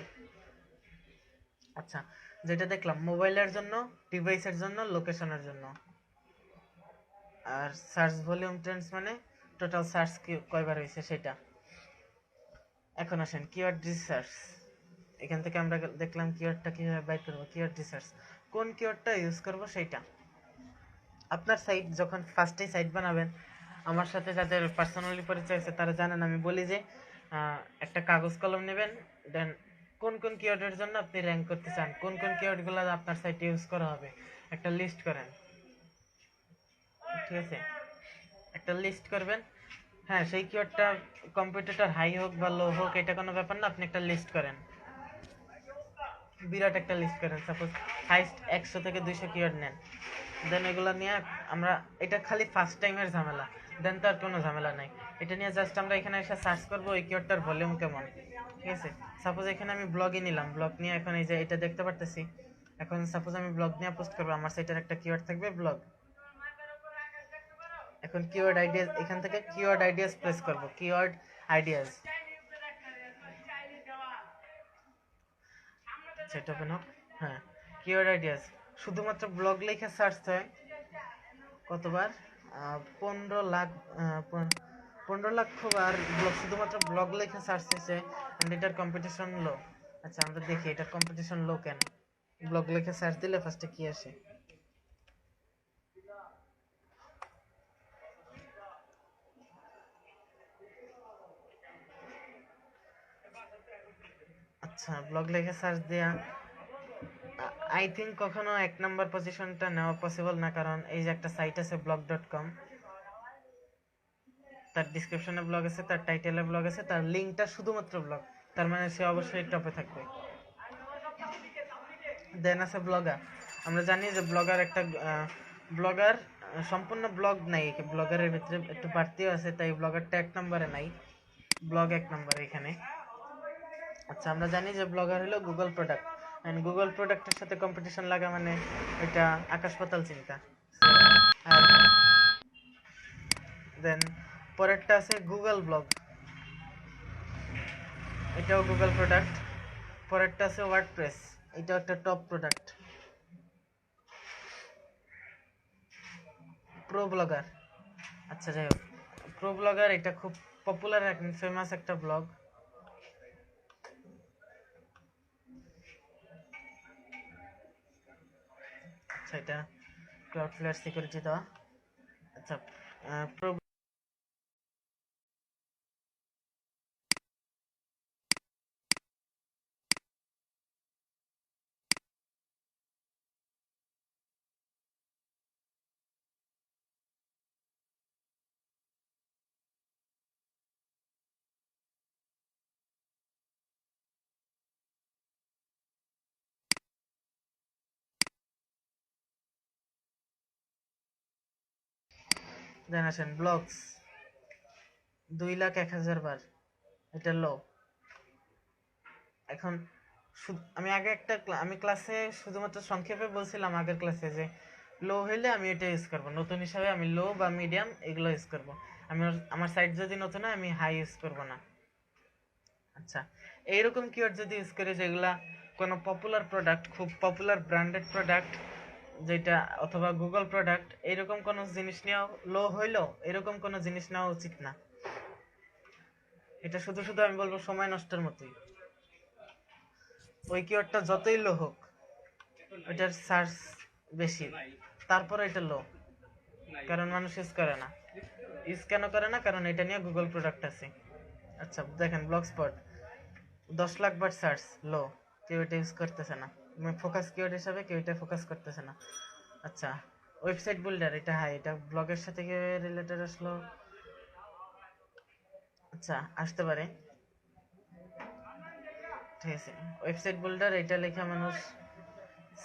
আচ্ছা, যেটা দেখলাম মোবাইলের জন্য, ডিভাইসের জন্য, লোকেশনের জন্য। আর সার্চ ভলিউম ট্রেন্ডস মানে টোটাল সার্চ কয়বার হয়েছে সেটা। এখন আসেন কিওয়ার্ড রিসার্চ। এখান থেকে আমরা দেখলাম কিওয়ার্ডটা কিভাবে বাইর করব। কিওয়ার্ড রিসার্চ, কোন কিওয়ার্ডটা ইউজ করব সেইটা। আপনার সাইট যখন ফার্স্টেই সাইট বানাবেন, আমার সাথে যাদের পার্সোনালি পরিচয় আছে তারা জানেন আমি বলি যে একটা কাগজ কলম নেবেন, দেন কোন কোন কিওয়ার্ডের জন্য আপনি র্যাঙ্ক করতে চান, কোন কোন কিওয়ার্ডগুলো আপনার সাইটে ইউজ করা হবে, একটা লিস্ট করেন। ঠিক আছে, একটা লিস্ট করবেন। হ্যাঁ, সেই কিওয়ার্ডটা কম্পিটিটর হাই হোক বা লো হোক এটা কোনো ব্যাপার না, আপনি একটা লিস্ট করেন, বিরাট একটা লিস্ট করেন। সাপোজ হাইস্ট 100 থেকে 200 কিওয়ার্ড নেন। দেন এগুলো নিয়ে আমরা, এটা খালি ফার্স্ট টাইমের ঝামেলা, দেন তার কোনো ঝামেলা নাই। এটা নিয়ে জাস্ট আমরা এখানে এসে সার্চ করবো ওই কিওয়ার্ডটার ভলিউম কেমন। ঠিক আছে, সাপোজ এখানে আমি ব্লগই নিলাম, ব্লগ নিয়ে এখন এই যে এটা দেখতে পারতেছি। এখন সাপোজ আমি ব্লগ নিয়ে পোস্ট করবো, আমার সাইটের একটা কিওয়ার্ড থাকবে ব্লগ। এখন কিওয়ার্ড আইডিয়াস, এখান থেকে কিওয়ার্ড আইডিয়াস প্রেস করব, কিওয়ার্ড আইডিয়াস, সেটা ওপেন হোক। হ্যাঁ, কিওয়ার্ড আইডিয়াস শুধুমাত্র ব্লগ লেখা সার্চ হয় কতবার, 15 লাখ, 15 লক্ষ বার ব্লগ, শুধুমাত্র ব্লগ লেখা সার্চ হয়েছে। অ্যান্ড এটার কম্পিটিশন লো। আচ্ছা, আমরা দেখি এটার কম্পিটিশন লো কেন। ব্লগ লেখা সার্চ দিলে ফার্স্টে কি আসে। আচ্ছা, ব্লগ লেখা সার্চ দেয়া আই থিঙ্ক কখনো 1 নম্বর পজিশনটা নেওয়া পসিবল না, কারণ এই যে একটা সাইট আছে blog.com, তার ডিসক্রিপশনে ব্লগ আছে, তার টাইটেলে ব্লগ আছে, তার লিঙ্কটা শুধুমাত্র ব্লগ, তার মানে সে অবশ্যই টপে থাকবে। দেন আছে ব্লগার। আমরা জানি যে ব্লগার একটা ব্লগার সম্পূর্ণ ব্লগ নাই, ব্লগারের ভিতরে একটু বাড়তিও আছে, তাই ব্লগারটা 1 নম্বরে নাই, ব্লগ 1 নম্বরে এখানে। আচ্ছা, আমরা জানি যে ব্লগার হলো গুগল প্রোডাক্ট, এন্ড গুগল প্রোডাক্টের সাথে কম্পিটিশন লাগা মানে এটা আকাশ পাতাল চিন্তা। আর দেন পরেরটা আছে গুগল ব্লগ, এটাও গুগল প্রোডাক্ট। পরেরটা আছে ওয়ার্ডপ্রেস, এটাও একটা টপ প্রোডাক্ট। Pro blogger. আচ্ছা যাই হোক, প্রো ব্লগার এটা খুব পপুলার ফেমাস একটা ব্লগ। আচ্ছা এটা ক্লাউডফ্লেয়ার সিকিউরিটি দেওয়া। আচ্ছা প্রো দেন আসেন ব্লগস 2,01,000 বার, এটা লো। এখন আমি আগে আমি ক্লাসে শুধুমাত্র সংক্ষেপে বলছিলাম আগের ক্লাসে যে লো হইলে আমি এটা ইউজ করব, নতুন হিসাবে আমি লো বা মিডিয়াম এগুলো ইউজ করব। আমার সাইট যদি নতুন হয় আমি হাই ইউজ করব না। আচ্ছা এইরকম কিওয়ার্ড যদি ইউজ করি যেগুলা কোনো পপুলার প্রোডাক্ট, খুব পপুলার ব্র্যান্ডেড প্রোডাক্ট যেটা, অথবা গুগল প্রোডাক্ট, এরকম কোনো জিনিস নেওয়া লো হইলো, এরকম কোনো জিনিস নেওয়া উচিত না। এটা শুধু শুধু আমি বলবো সময় নষ্টের মতোই। ওই কিওয়ার্ডটা যতই লো হোক, ওইটার সার্চ বেশি, তারপরে এটা লো, কারণ মানুষ ইউজ করে না। ইউজ কেন করে না? কারণ এটা নিয়ে গুগল প্রোডাক্ট আছে। আচ্ছা দেখেন ব্লগ স্পট 10 লাখ বার সার্চ, লো, কেউ এটা ইউজ করতেছে না। ফোকাস কিওয়ার্ড হিসাবে কেউ এটা ফোকাস করতেছে না। আচ্ছা ওয়েবসাইট বিল্ডার, এটা হাই, এটা ব্লগের সাথে কি রিলেটেড আসলো? আচ্ছা আসতে পারে, ঠিক আছে। ওয়েবসাইট বিল্ডার এটা লেখা মানুষ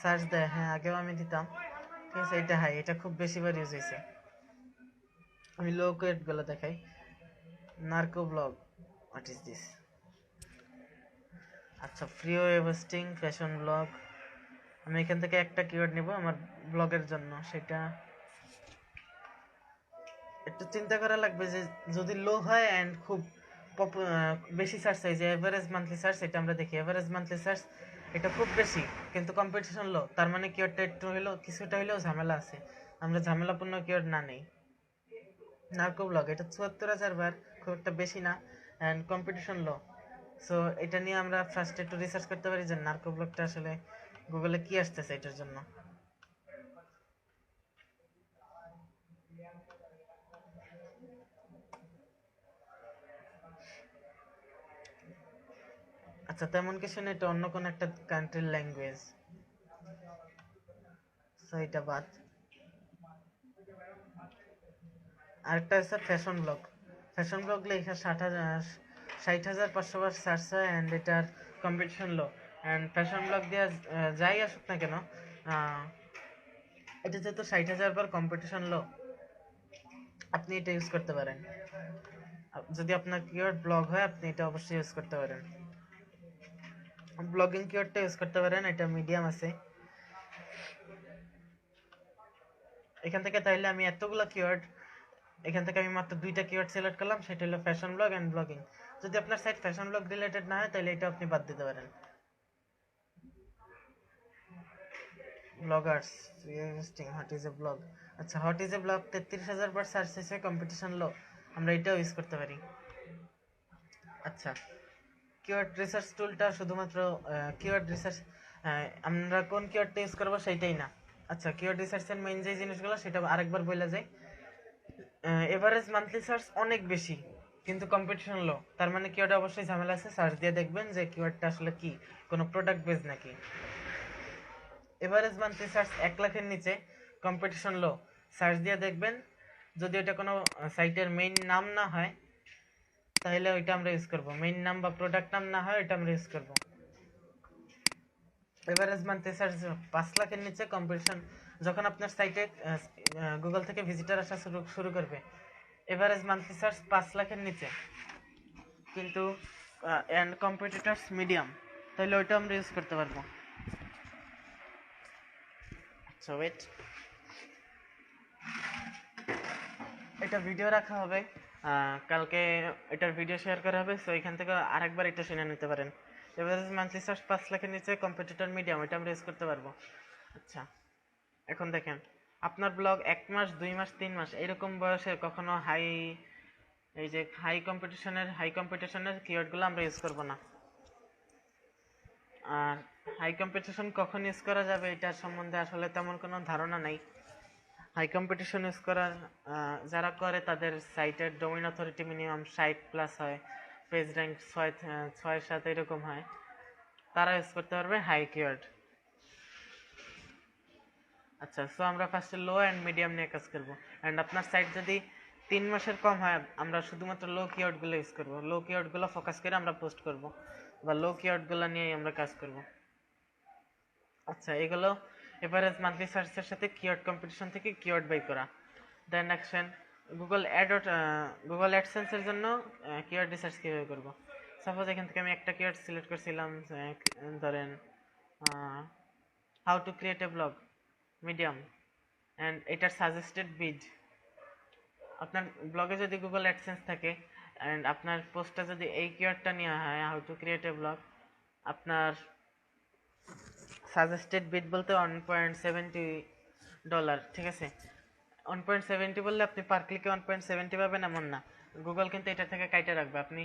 সার্চ দেয়, হ্যাঁ আগেও আমি দিতাম, ঠিক আছে। এটা হাই, এটা খুব বেশিবার ইউজ হয়েছে। আমি লো কোয়েট গুলো দেখাই। নার্কো ব্লগ, হোয়াট ইজ দিস? আচ্ছা free web hosting fashion blog, আমি এখান থেকে একটা কিওয়ার্ড নিব আমার ব্লগের জন্য। সেটা একটু চিন্তা করা লাগবে যে যদি লো হয় অ্যান্ড খুব বেশি সার্চ হয়, যে এভারেজ মান্থলি সার্চ, এটা আমরা দেখি এভারেজ মান্থলি সার্চ এটা খুব বেশি, কিন্তু কম্পিটিশন লো, তার মানে কিওয়ার্ডটা একটু হলেও কিছুটা হলেও ঝামেলা আছে, আমরা ঝামেলাপূর্ণ কিওয়ার্ড না নেই। নার্কো ব্লগ এটা 74,000 বার, খুব একটা বেশি না, অ্যান্ড কম্পিটিশন লো। সো এটা নিয়ে আমরা ফার্স্ট একটু রিসার্চ করতে পারি যে নার্কো ব্লগটা আসলে গুগলে কি আসতেছে এটার জন্য। আচ্ছা তেমন কিছু না, এটা অন্য কোনো একটা কান্ট্রির ল্যাঙ্গুয়েজ, সো এটা বাদ। আরেকটা আছে ফ্যাশন ব্লগ। ফ্যাশন ব্লগ লেখা 60,500 বার সার্চ হয়, অ্যান্ড এটার competition low. And fashion blog দিয়ে যাই আসুক না কেন, এটা যেহেতু 60,000 বার কম্পিটিশন লো, আপনি এটা ইউজ করতে পারেন। যদি আপনার কিওয়ার্ড ব্লগ হয় আপনি এটা অবশ্যই ইউজ করতে পারেন, ব্লগিং কিওয়ার্ডটা ইউজ করতে পারেন। এটা মিডিয়াম আছে এখান থেকে। তাইলে আমি এতগুলো কিওয়ার্ড, এখান থেকে আমি মাত্র 2টা কিওয়ার্ড সিলেক্ট করলাম, সেটা হলো ফ্যাশন ব্লগ এন্ড ব্লগিং। যদি আপনার সাইট ফ্যাশন ব্লগ রিলেটেড না হয় তাহলে এটা আপনি বাদ দিতে পারেন। Bloggers investing what is a blog. আচ্ছা হোয়াট ইজ এ ব্লগ 33,000 বার সার্চ হয়েছে, কম্পিটিশন লো, আমরা এটাও ইউজ করতে পারি। আচ্ছা কিওয়ার্ড রিসার্চ টুলটা শুধুমাত্র কিওয়ার্ড রিসার্চ, আমরা কোন কিওয়ার্ডটা ইউজ করবো সেইটাই না। আচ্ছা কিওয়ার্ড রিসার্চের মেইন যে জিনিসগুলো সেটা আরেকবার বলা যায়। এভারেজ মান্থলি সার্চ অনেক বেশি, কিন্তু কম্পিটিশন লো, তার মানে কিওয়ার্ডে অবশ্যই ঝামেলা আছে। সার্চ দিয়ে দেখবেন যে কিওয়ার্ডটা আসলে কি, কোনো প্রোডাক্ট বেজ নাকি। এভারেজ মান্থলি সার্চ 1 লাখের নিচে, কম্পিটিশন লো, সার্চ দিয়ে দেখবেন। যদি এটা কোনো সাইটের মেইন নাম না হয় তাহলে ওইটা আমরা ইউজ করব, মেইন নাম বা প্রোডাক্ট নাম না হয় ওইটা আমরা ইউজ করব। এভারেজ মান্থলি সার্চ 5 লাখের নিচে, কম্পিটিশন, যখন আপনার সাইটে গুগল থেকে ভিজিটর আসা শুরু করবে, এভারেজ মান্থলি সার্চ 5 লাখের নিচে, কিন্তু এন্ড কম্পিটিটরস মিডিয়াম, তাহলে ওইটা আমরা ইউজ করতে পারবো। সো ওয়েট, এটা ভিডিও রাখা হবে, কালকে এটার ভিডিও শেয়ার করা হবে, সো এখান থেকে আরেকবার এটা শুনে নিতে পারেন। এভারেজ মান্থলি সার্চ 5 লাখের নিচে, কম্পিটিটর মিডিয়াম, এটা আমরা ইউজ করতে পারবো। আচ্ছা এখন দেখেন আপনার ব্লগ 1 মাস 2 মাস 3 মাস এরকম বয়সে কখনো হাই কম্পিটিশনের কিওয়ার্ডগুলো আমরা ইউজ করব না। আর হাই কম্পিটিশন কখন ইউজ করা যাবে এটার সম্বন্ধে আসলে তেমন কোনো ধারণা নাই। হাই কম্পিটিশন ইউজ করার যারা করে তাদের সাইটের ডোমেইন অথরিটি মিনিমাম 60+ হয়, পেজ র্যাঙ্ক 6-7 এরকম হয়, তারা ইউজ করতে পারবে হাই কিওয়ার্ড। আচ্ছা, সো আমরা ফার্স্টে লো অ্যান্ড মিডিয়াম নিয়ে কাজ করব। অ্যান্ড আপনার সাইট যদি 3 মাসের কম হয়, আমরা শুধুমাত্র লো কিওয়ার্ডগুলো ইউজ করব, লো কিওয়ার্ডগুলো ফোকাস করে আমরা পোস্ট করব, বা লো কিওয়ার্ডগুলো নিয়েই আমরা কাজ করব। আচ্ছা, এগুলো এভারেজ মান্থলি সার্চের সাথে কিওয়ার্ড কম্পিটিশন থেকে কিওয়ার্ড বাই করা। দেন অ্যাকশন, গুগল অ্যাডসেন্সের জন্য কিওয়ার্ড রিসার্চ কীভাবে করব। সাপোজ এখান থেকে আমি একটা কিওয়ার্ড সিলেক্ট করছিলাম, ধরেন how to create a blog, medium, and এটার সাজেস্টেড বিড। আপনার ব্লগে যদি গুগল অ্যাডসেন্স থাকে অ্যান্ড আপনার পোস্টটা যদি এই কিওয়ার্ডটা নেওয়া হয়, how to create a blog, আপনার সাজেস্টেড বিড বলতে $1.70, ঠিক আছে। 1.70 বললে আপনি পার ক্লিকে 1.70 পাবেন এমন না, গুগল কিন্তু এটা থেকে কাইটে রাখবে। আপনি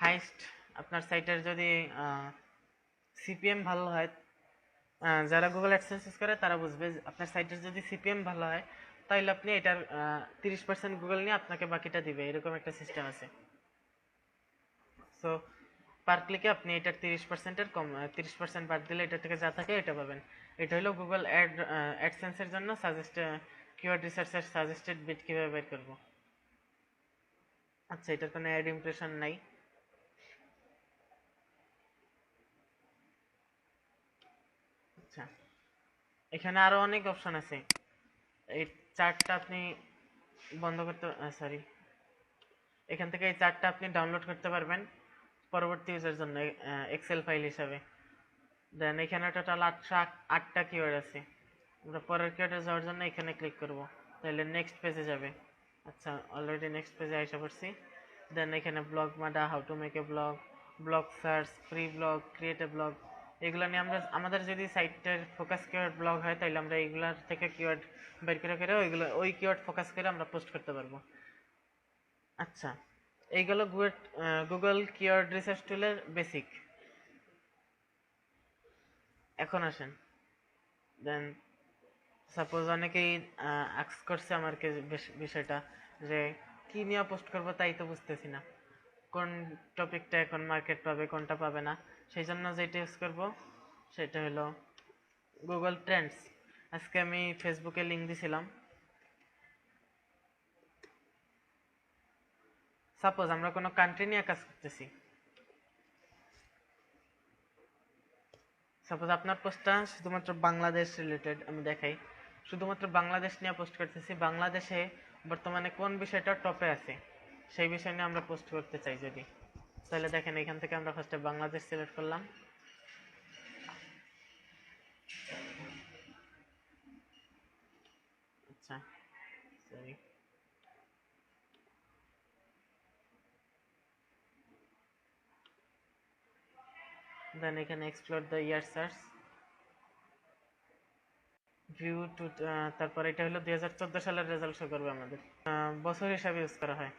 হাইস্ট আপনার সাইটের যদি সিপিএম ভালো হয়, যারা গুগল অ্যাডসেন্স ইউজ করে তারা বুঝবে, আপনার সাইটের যদি সিপিএম ভালো হয় তাহলে আপনি এটার 30% গুগল নিয়ে আপনাকে বাকিটা দিবে, এরকম একটা সিস্টেম আছে। সো পার ক্লিকে আপনি এটার 30%-এর কম 30% বাদ দিলে এটা থেকে যা থাকে এটা পাবেন। এটা হলো গুগল অ্যাডসেন্সের জন্য কিওয়ার্ড রিসার্চের সাজেস্টেড বিট কীভাবে বের করব। আচ্ছা, এটার কোনো অ্যাড ইমপ্রেশন নাই। আচ্ছা, এখানে আরো অনেক অপশন আছে। এই চার্টটা আপনি বন্ধ করতে, সরি, এখান থেকে এই চার্টটা আপনি ডাউনলোড করতে পারবেন পরবর্তী ইউজের জন্য এক্সেল ফাইল হিসাবে। দেন এখানে টোটাল 8টা কিওয়ার্ড আছে। আমরা পরের কিওয়ার্ডে যাওয়ার জন্য এখানে ক্লিক করব, তাহলে নেক্সট পেজে যাবে। আচ্ছা, অলরেডি নেক্সট পেজে এসে পড়ছি। দেন এখানে ব্লগ মাডা, how to make a blog, blog search, free blog, create a blog, এগুলো নিয়ে আমাদের যদি সাইটের ফোকাস কিওয়ার্ড ব্লগ হয় তাহলে আমরা এইগুলার থেকে কিওয়ার্ড বের করে ওই কিওয়ার্ড ফোকাস করে আমরা পোস্ট করতে পারবো। আচ্ছা, এইগুলো গুগল কিওয়ার্ড রিসার্চ টুলের বেসিক। এখন আসেন, দেন সাপোজ অনেকেই আস্ক করছে আমাকে বিষয়টা যে কি নিয়ে পোস্ট করবো তাই তো বুঝতেছি না, কোন টপিকটা এখন মার্কেট পাবে কোনটা পাবে না। সেই জন্য যেটা ইউজ করবো সেটা হলো গুগল ট্রেন্ডস। আজকে আমি ফেসবুকে লিঙ্ক দিছিলাম। সাপোজ আমরা কোনো কান্ট্রি নিয়ে কাজ করতেছি, সাপোজ আপনার পোস্টটা শুধুমাত্র বাংলাদেশ রিলেটেড, আমি দেখাই, শুধুমাত্র বাংলাদেশ নিয়ে পোস্ট করতেছি। বাংলাদেশে বর্তমানে কোন বিষয়টা টপে আছে সেই বিষয় নিয়ে আমরা পোস্ট করতে চাই যদি, তাহলে দেখেন এখান থেকে আমরা ফার্স্টে বাংলাদেশ সিলেক্ট করলাম। আচ্ছা, সরি, দেন এখানে explore the year search view to, তারপর এটা হলো 2014 সালের রেজাল্ট শো করবে আমাদের, বছর হিসাবে ইউজ করা হয়।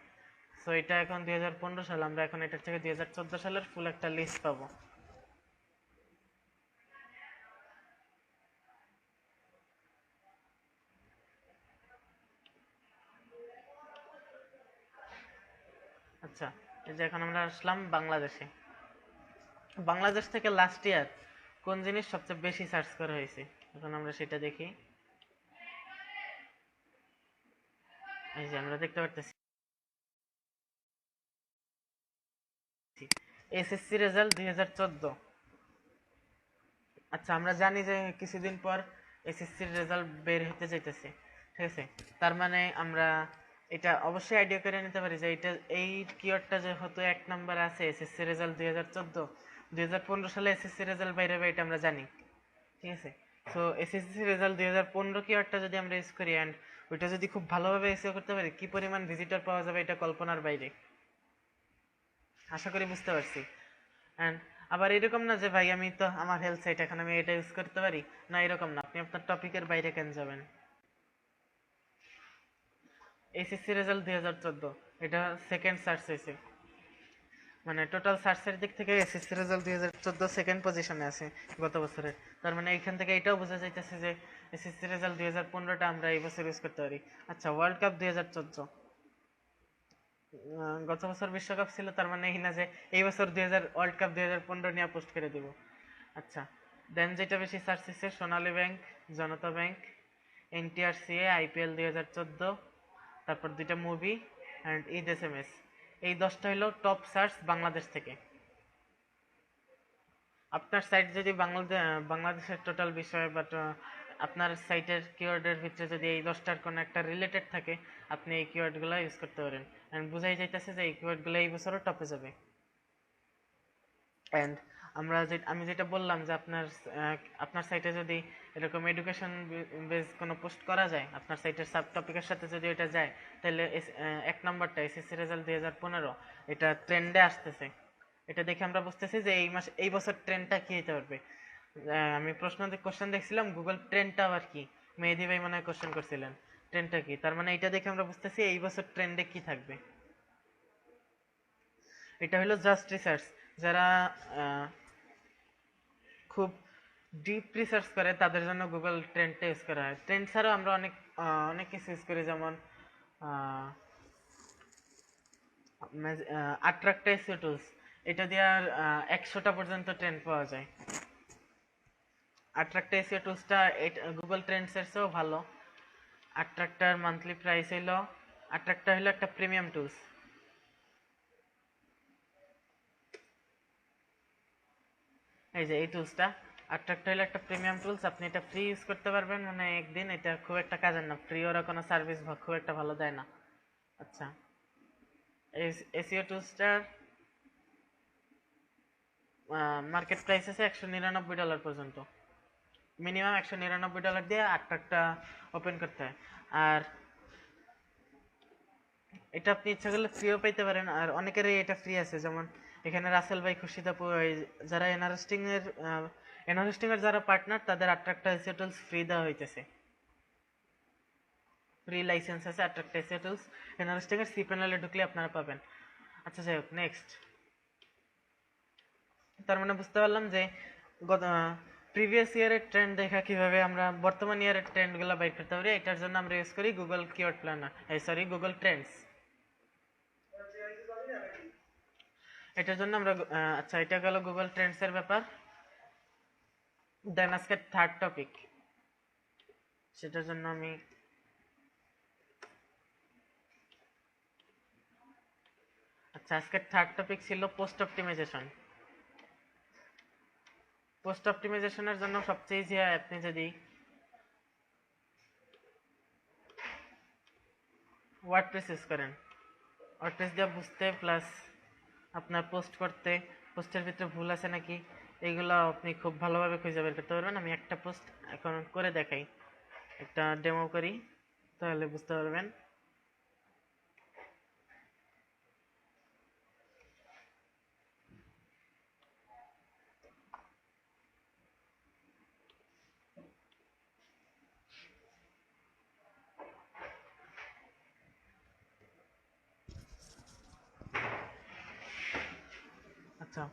সো এটা এখন 2015 সাল, আমরা এখন এটার থেকে 2014 সালের ফুল একটা লিস্ট পাবো। আচ্ছা, এই যে এখন আমরা আসলাম বাংলাদেশে। বাংলাদেশ থেকে লাস্ট ইয়ার কোন জিনিস সবচেয়ে বেশি সার্চ করা হয়েছে, এখন আমরা সেটা দেখি। এই যে আমরা দেখতে পারতেছি এসএসসি রেজাল্ট 2014। আচ্ছা, আমরা জানি যে কিছুদিন পর এসএসসির রেজাল্ট বের হতে যাইতেছে, ঠিক আছে। তার মানে আমরা এটা অবশ্যই আইডিয়া করে নিতে পারি যে এই কিওয়ার্ডটা যেহেতু 1 নম্বরে আছে, এসএসসি রেজাল্ট 2014, 2015 সালে এসএসসি রেজাল্ট বাইরে হবে এটা আমরা জানি, ঠিক আছে। সো এসএসসি রেজাল্ট 2015 কিওয়ার্ডটা যদি আমরা ইউজ করি অ্যান্ড ওইটা যদি খুব ভালোভাবে এসইও করতে পারি, কি পরিমাণ ভিজিটর পাওয়া যাবে এটা কল্পনার বাইরে। আশা করি বুঝতে পারছি। অ্যান্ড আবার এরকম না যে ভাই আমি তো আমার হেলথ সাইট এখন আমি এটা ইউজ করতে পারি না, এরকম না, আপনি আপনার টপিকের বাইরে কেন যাবেন। এসএসসি রেজাল্ট 2014, এটা সেকেন্ড সার্চ হয়েছে, মানে টোটাল সার্চের দিক থেকে এসএসসি রেজাল্ট 2014 সেকেন্ড পজিশনে আছে গত বছরে। তার মানে এখান থেকে এটাও বোঝা যাইতেছে যে এসএসসি রেজাল্ট 2015টা আমরা এই বছর ইউজ করতে পারি। আচ্ছা, ওয়ার্ল্ড কাপ 2014, গত বছর বিশ্বকাপ ছিল, তার মানে এই না যে এই বছর ওয়ার্ল্ড কাপ 2015 নিয়ে পোস্ট করে দিব। আচ্ছা, দেন যেটা বেশি সার্চ হচ্ছে সোনালী ব্যাংক, জনতা ব্যাংক, এনটিআরসিএ, আইপিএল 2014, তারপর দুইটা মুভি অ্যান্ড ঈদ এসএমএস। এই 10টা হলো টপ সার্চ বাংলাদেশ থেকে। আপনার সাইট যদি বাংলাদেশের টোটাল বিষয় বাট আপনার সাইটের কিওয়ার্ডের ভিতরে যদি এই 10টার কোনো একটা রিলেটেড থাকে, আপনি এই কিওয়ার্ডগুলো ইউজ করতে পারেন। অ্যান্ড বুঝাই যাইতেছে যে এই কিওয়ার্ডগুলো এই বছরও টপে যাবে। অ্যান্ড আমি যেটা বললাম যে আপনার সাইটে যদি এরকম এডুকেশন বেস কোনো পোস্ট করা যায়, আপনার সাইটের সাব টপিকের সাথে যদি এটা যায়, তাহলে 1 নম্বরটা এসএসসি রেজাল্ট 2015 এটা ট্রেন্ডে আসতেছে। এটা দেখে আমরা বুঝতেছি যে এই বছর ট্রেন্ডটা কি হতে পারবে। আমি কোশ্চেন দেখছিলাম গুগল ট্রেন্ডটা আবার কি, মেহেদি ভাই মনে হয় কোশ্চেন করছিলেন ট্রেন্ডটা কি। তার মানে এটা দেখে আমরা বুঝতেছি এই বছর ট্রেন্ডে কি থাকবে। এটা হলো জাস্ট রিসার্চ। যারা খুব ডিপ রিসার্চ করে তাদের জন্য গুগল ট্রেন্ডটা ইউজ করা হয়। ট্রেন্ড ছাড়াও আমরা অনেক কিছু ইউজ করি, যেমন আট্রাক্ট এসইও টুলস। এটা দিয়ে আর 100টা পর্যন্ত ট্রেন্ড পাওয়া যায়। আট্রাক্ট এসইও টুলসটা গুগল ট্রেন্ডসের চেয়েও ভালো। আট্রাক্টার মান্থলি প্রাইস হলো, আট্রাক্টার হলো একটা প্রিমিয়াম টুলস। এই যে এই টুলসটা আট্রাক্ট হলো একটা প্রিমিয়াম টুলস, আপনি এটা ফ্রি ইউজ করতে পারবেন, মানে একদিন। এটা খুব একটা কাজের না, ফ্রি ওরা কোনো সার্ভিস খুব একটা ভালো দেয় না। আচ্ছা, এসইও টুলসটার মার্কেট প্রাইস আছে $199 পর্যন্ত। মিনিমাম $199 দিয়ে আট্রাক্টটা ওপেন করতে হয়। আর এটা আপনি ইচ্ছা করলে ফ্রিও পাইতে পারেন, আর অনেকেরই এটা ফ্রি আছে। যেমন এখানে রাসেল ভাই, খুশিদ আপু, যারা এনহারস্টিং এর যারা পার্টনার, তাদের আট্রাক্টা এসইও টুলস ফ্রি দেওয়া হইতেছে। ফ্রি লাইসেন্স আছে আট্রাক্টা এসইও টুলস, এনহারস্টিং এর সি প্যানেলে ঢুকলে আপনারা পাবেন। আচ্ছা, যাই হোক, নেক্সট। তার মানে বুঝতে পারলাম যে গত প্রিভিয়াস ইয়ারের ট্রেন্ড দেখা কিভাবে আমরা বর্তমান ইয়ারের ট্রেন্ডগুলো বাইর করতে পারি। এটার জন্য আমরা ইউজ করি Google keyword planner, Google trends. এটার জন্য আমরা আচ্ছা, এটা গেল গুগল ট্রেন্ডস এর ব্যাপার। দেন আজকে থার্ড টপিক, সেটার জন্য আমি আচ্ছা, আজকের থার্ড টপিক ছিল পোস্ট অপটিমাইজেশন। পোস্ট অপটিমাইজেশনের জন্য সবচেয়ে ইজি হয় আপনি যদি ওয়ার্ডপ্রেস ইউজ করেন। ওয়ার্ডপ্রেস দিয়ে বুঝতে প্লাস আপনার পোস্ট করতে, পোস্টের ভিতরে ভুল আছে নাকি, এইগুলো আপনি খুব ভালোভাবে খুঁজে বের করতে পারবেন। আমি একটা পোস্ট এখন করে দেখাই, একটা ডেমো করি, তাহলে বুঝতে পারবেন। আচ্ছা,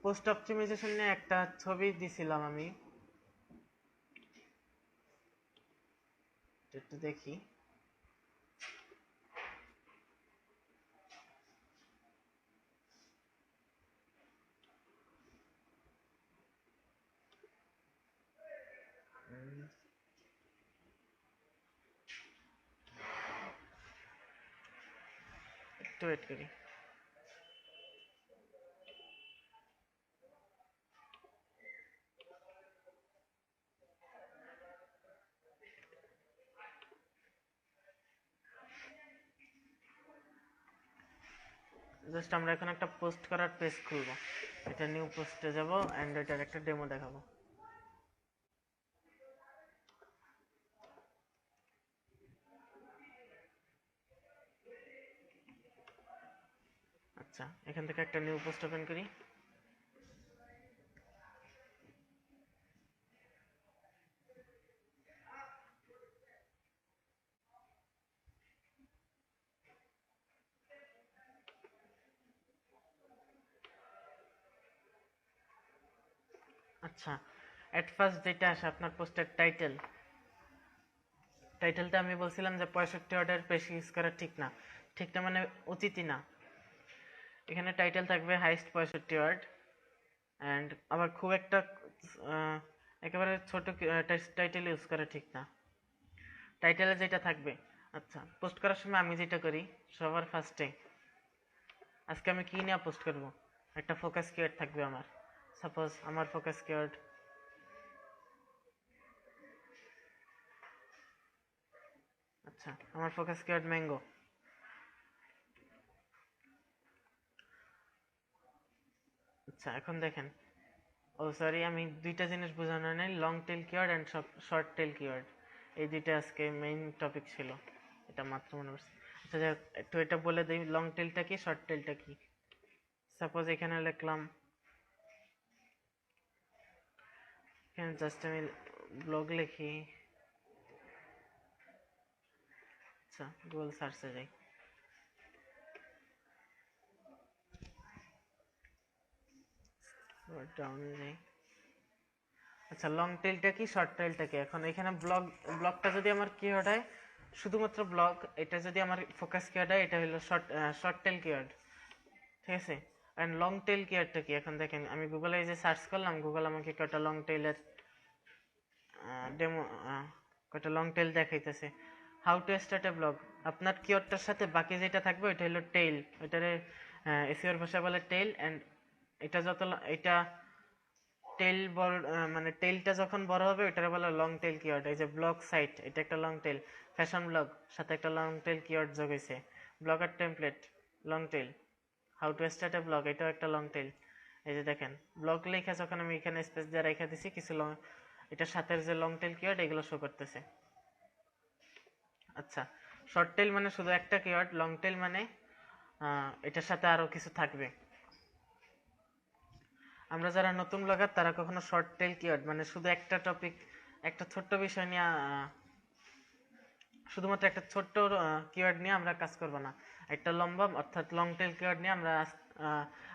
পোস্ট অপটিমাইজেশন নিয়ে একটা ছবি দিছিলাম আমি, একটু দেখি। একটু ওয়েট করি। জাস্ট আমরা এখন একটা পোস্ট করার পেজ খুলবো, এটা নিউ পোস্টে যাব এন্ড এটার একটা ডেমো দেখাবো। আচ্ছা, এখান থেকে একটা নিউ পোস্ট ওপেন করি। আচ্ছা, এট ফার্স্ট যেটা আসে আপনার পোস্টের টাইটেলটা আমি বলছিলাম যে 65 ওয়ার্ডের বেশি ইউজ করা ঠিক না। ঠিক না মানে উচিতই না। এখানে টাইটেল থাকবে হাইস্ট 65 ওয়ার্ড, অ্যান্ড আবার খুব একটা একেবারে ছোট টাইটেল ইউজ করা ঠিক না। টাইটেলে যেটা থাকবে, আচ্ছা পোস্ট করার সময় আমি যেটা করি সবার ফার্স্টে, আজকে আমি কি নিয়ে পোস্ট করব, একটা ফোকাস কিওয়ার্ড থাকবে আমার। সাপোজ আমার ফোকাস কিওয়ার্ড আচ্ছা আমার ফোকাস কিওয়ার্ড ম্যাঙ্গো। আচ্ছা এখন দেখেন, ও সরি আমি দুইটা জিনিস বোঝানো নাই, long tail keyword and short tail keyword, এই দুইটা আজকে মেইন টপিক ছিল, এটা মাত্র মনে পড়ছে। আচ্ছা যাক, একটু এটা বলে দিই লং টেলটা কি শর্ট টেলটা কি। সাপোজ এখানে লিখলাম, এখানে জাস্ট আমি ব্লগ লিখি, আচ্ছা গুগল সার্চে যাই, ডাউনে যাই। আচ্ছা লং টেলটা কি শর্ট টেলটা কি, এখন এখানে ব্লগটা যদি আমার কিওয়ার্ড হয় শুধুমাত্র ব্লগ, এটা যদি আমার ফোকাস কিওয়ার্ড হয় এটা হলো শর্ট টেল কিওয়ার্ড, ঠিক আছে। অ্যান্ড লং টেল কিওয়ার্ডটা কি, এখন দেখেন আমি গুগলে এই যে সার্চ করলাম, গুগল আমাকে কয়টা লং টেলের ডেমো কয়টা লং টেল দেখাইতেছে। How to start A blog, আপনার কিওয়ার্ডটার সাথে বাকি যেটা থাকবে ওইটা হলো টেল, ওইটারে এসইওর ভাষা বলে টেল। অ্যান্ড এটা এটা টেল বড়, মানে টেলটা যখন বড় হবে ওইটারে বলে লং টেল কিওয়ার্ড। এই যে ব্লগ সাইট, এটা একটা লং টেল। ফ্যাশন ব্লগ, সাথে একটা লং টেল কিওয়ার্ড যোগ হয়েছে। Blogger template, long tail. How to start A blog, এটাও একটা লং টেল। এই যে দেখেন ব্লগ লেখা যখন আমি এখানে স্পেস দিয়ে রেখে দিছি, কিছু লং, এটার সাথে যে লং টেল কিওয়ার্ড এগুলো শো করতেছে। আচ্ছা শর্ট টেল মানে শুধু একটা কিওয়ার্ড, লং টেল মানে এটার সাথে আরো কিছু থাকবে। আমরা যারা নতুন ব্লগার তারা কখনো শর্ট টেল কিওয়ার্ড মানে শুধু একটা টপিক, একটা ছোট্ট বিষয় নিয়ে, শুধুমাত্র একটা ছোট্ট কিওয়ার্ড নিয়ে আমরা কাজ করব না। একটা লম্বা অর্থাৎ লং টেল কিওয়ার্ড নিয়ে আমরা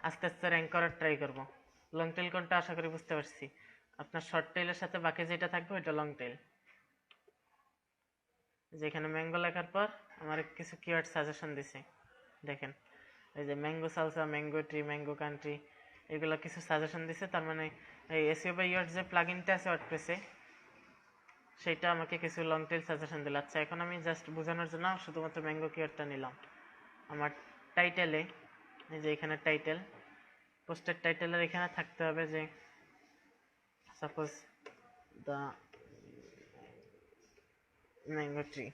আস্তে আস্তে র্যাঙ্ক করার ট্রাই করব। লং টেল কোনটা আশা করি বুঝতে পারছি। আপনার শর্ট টেলের সাথে বাকি যেটা থাকবে ওইটা লং টেল। যেখানে ম্যাঙ্গো লেখার পর আমার কিছু কিওয়ার্ড সাজেশন দিছে, দেখেন এই যে mango salsa, mango tree, mango country, এগুলো কিছু সাজেশন দিছে। তার মানে এই এসইও বাই ইয়োর যে প্লাগইনটা আছে ওয়ার্ডপ্রেসে, সেটা আমাকে কিছু লং টেল সাজেশন দিল। আচ্ছা এখন আমি জাস্ট বোঝানোর জন্য শুধুমাত্র ম্যাঙ্গো কিওয়ার্ডটা নিলাম। আমার টাইটেলে, এই যে এখানে টাইটেল, পোস্টের টাইটেলের এখানে থাকতে হবে যে সাপোজ দ্য ম্যাঙ্গো ট্রি।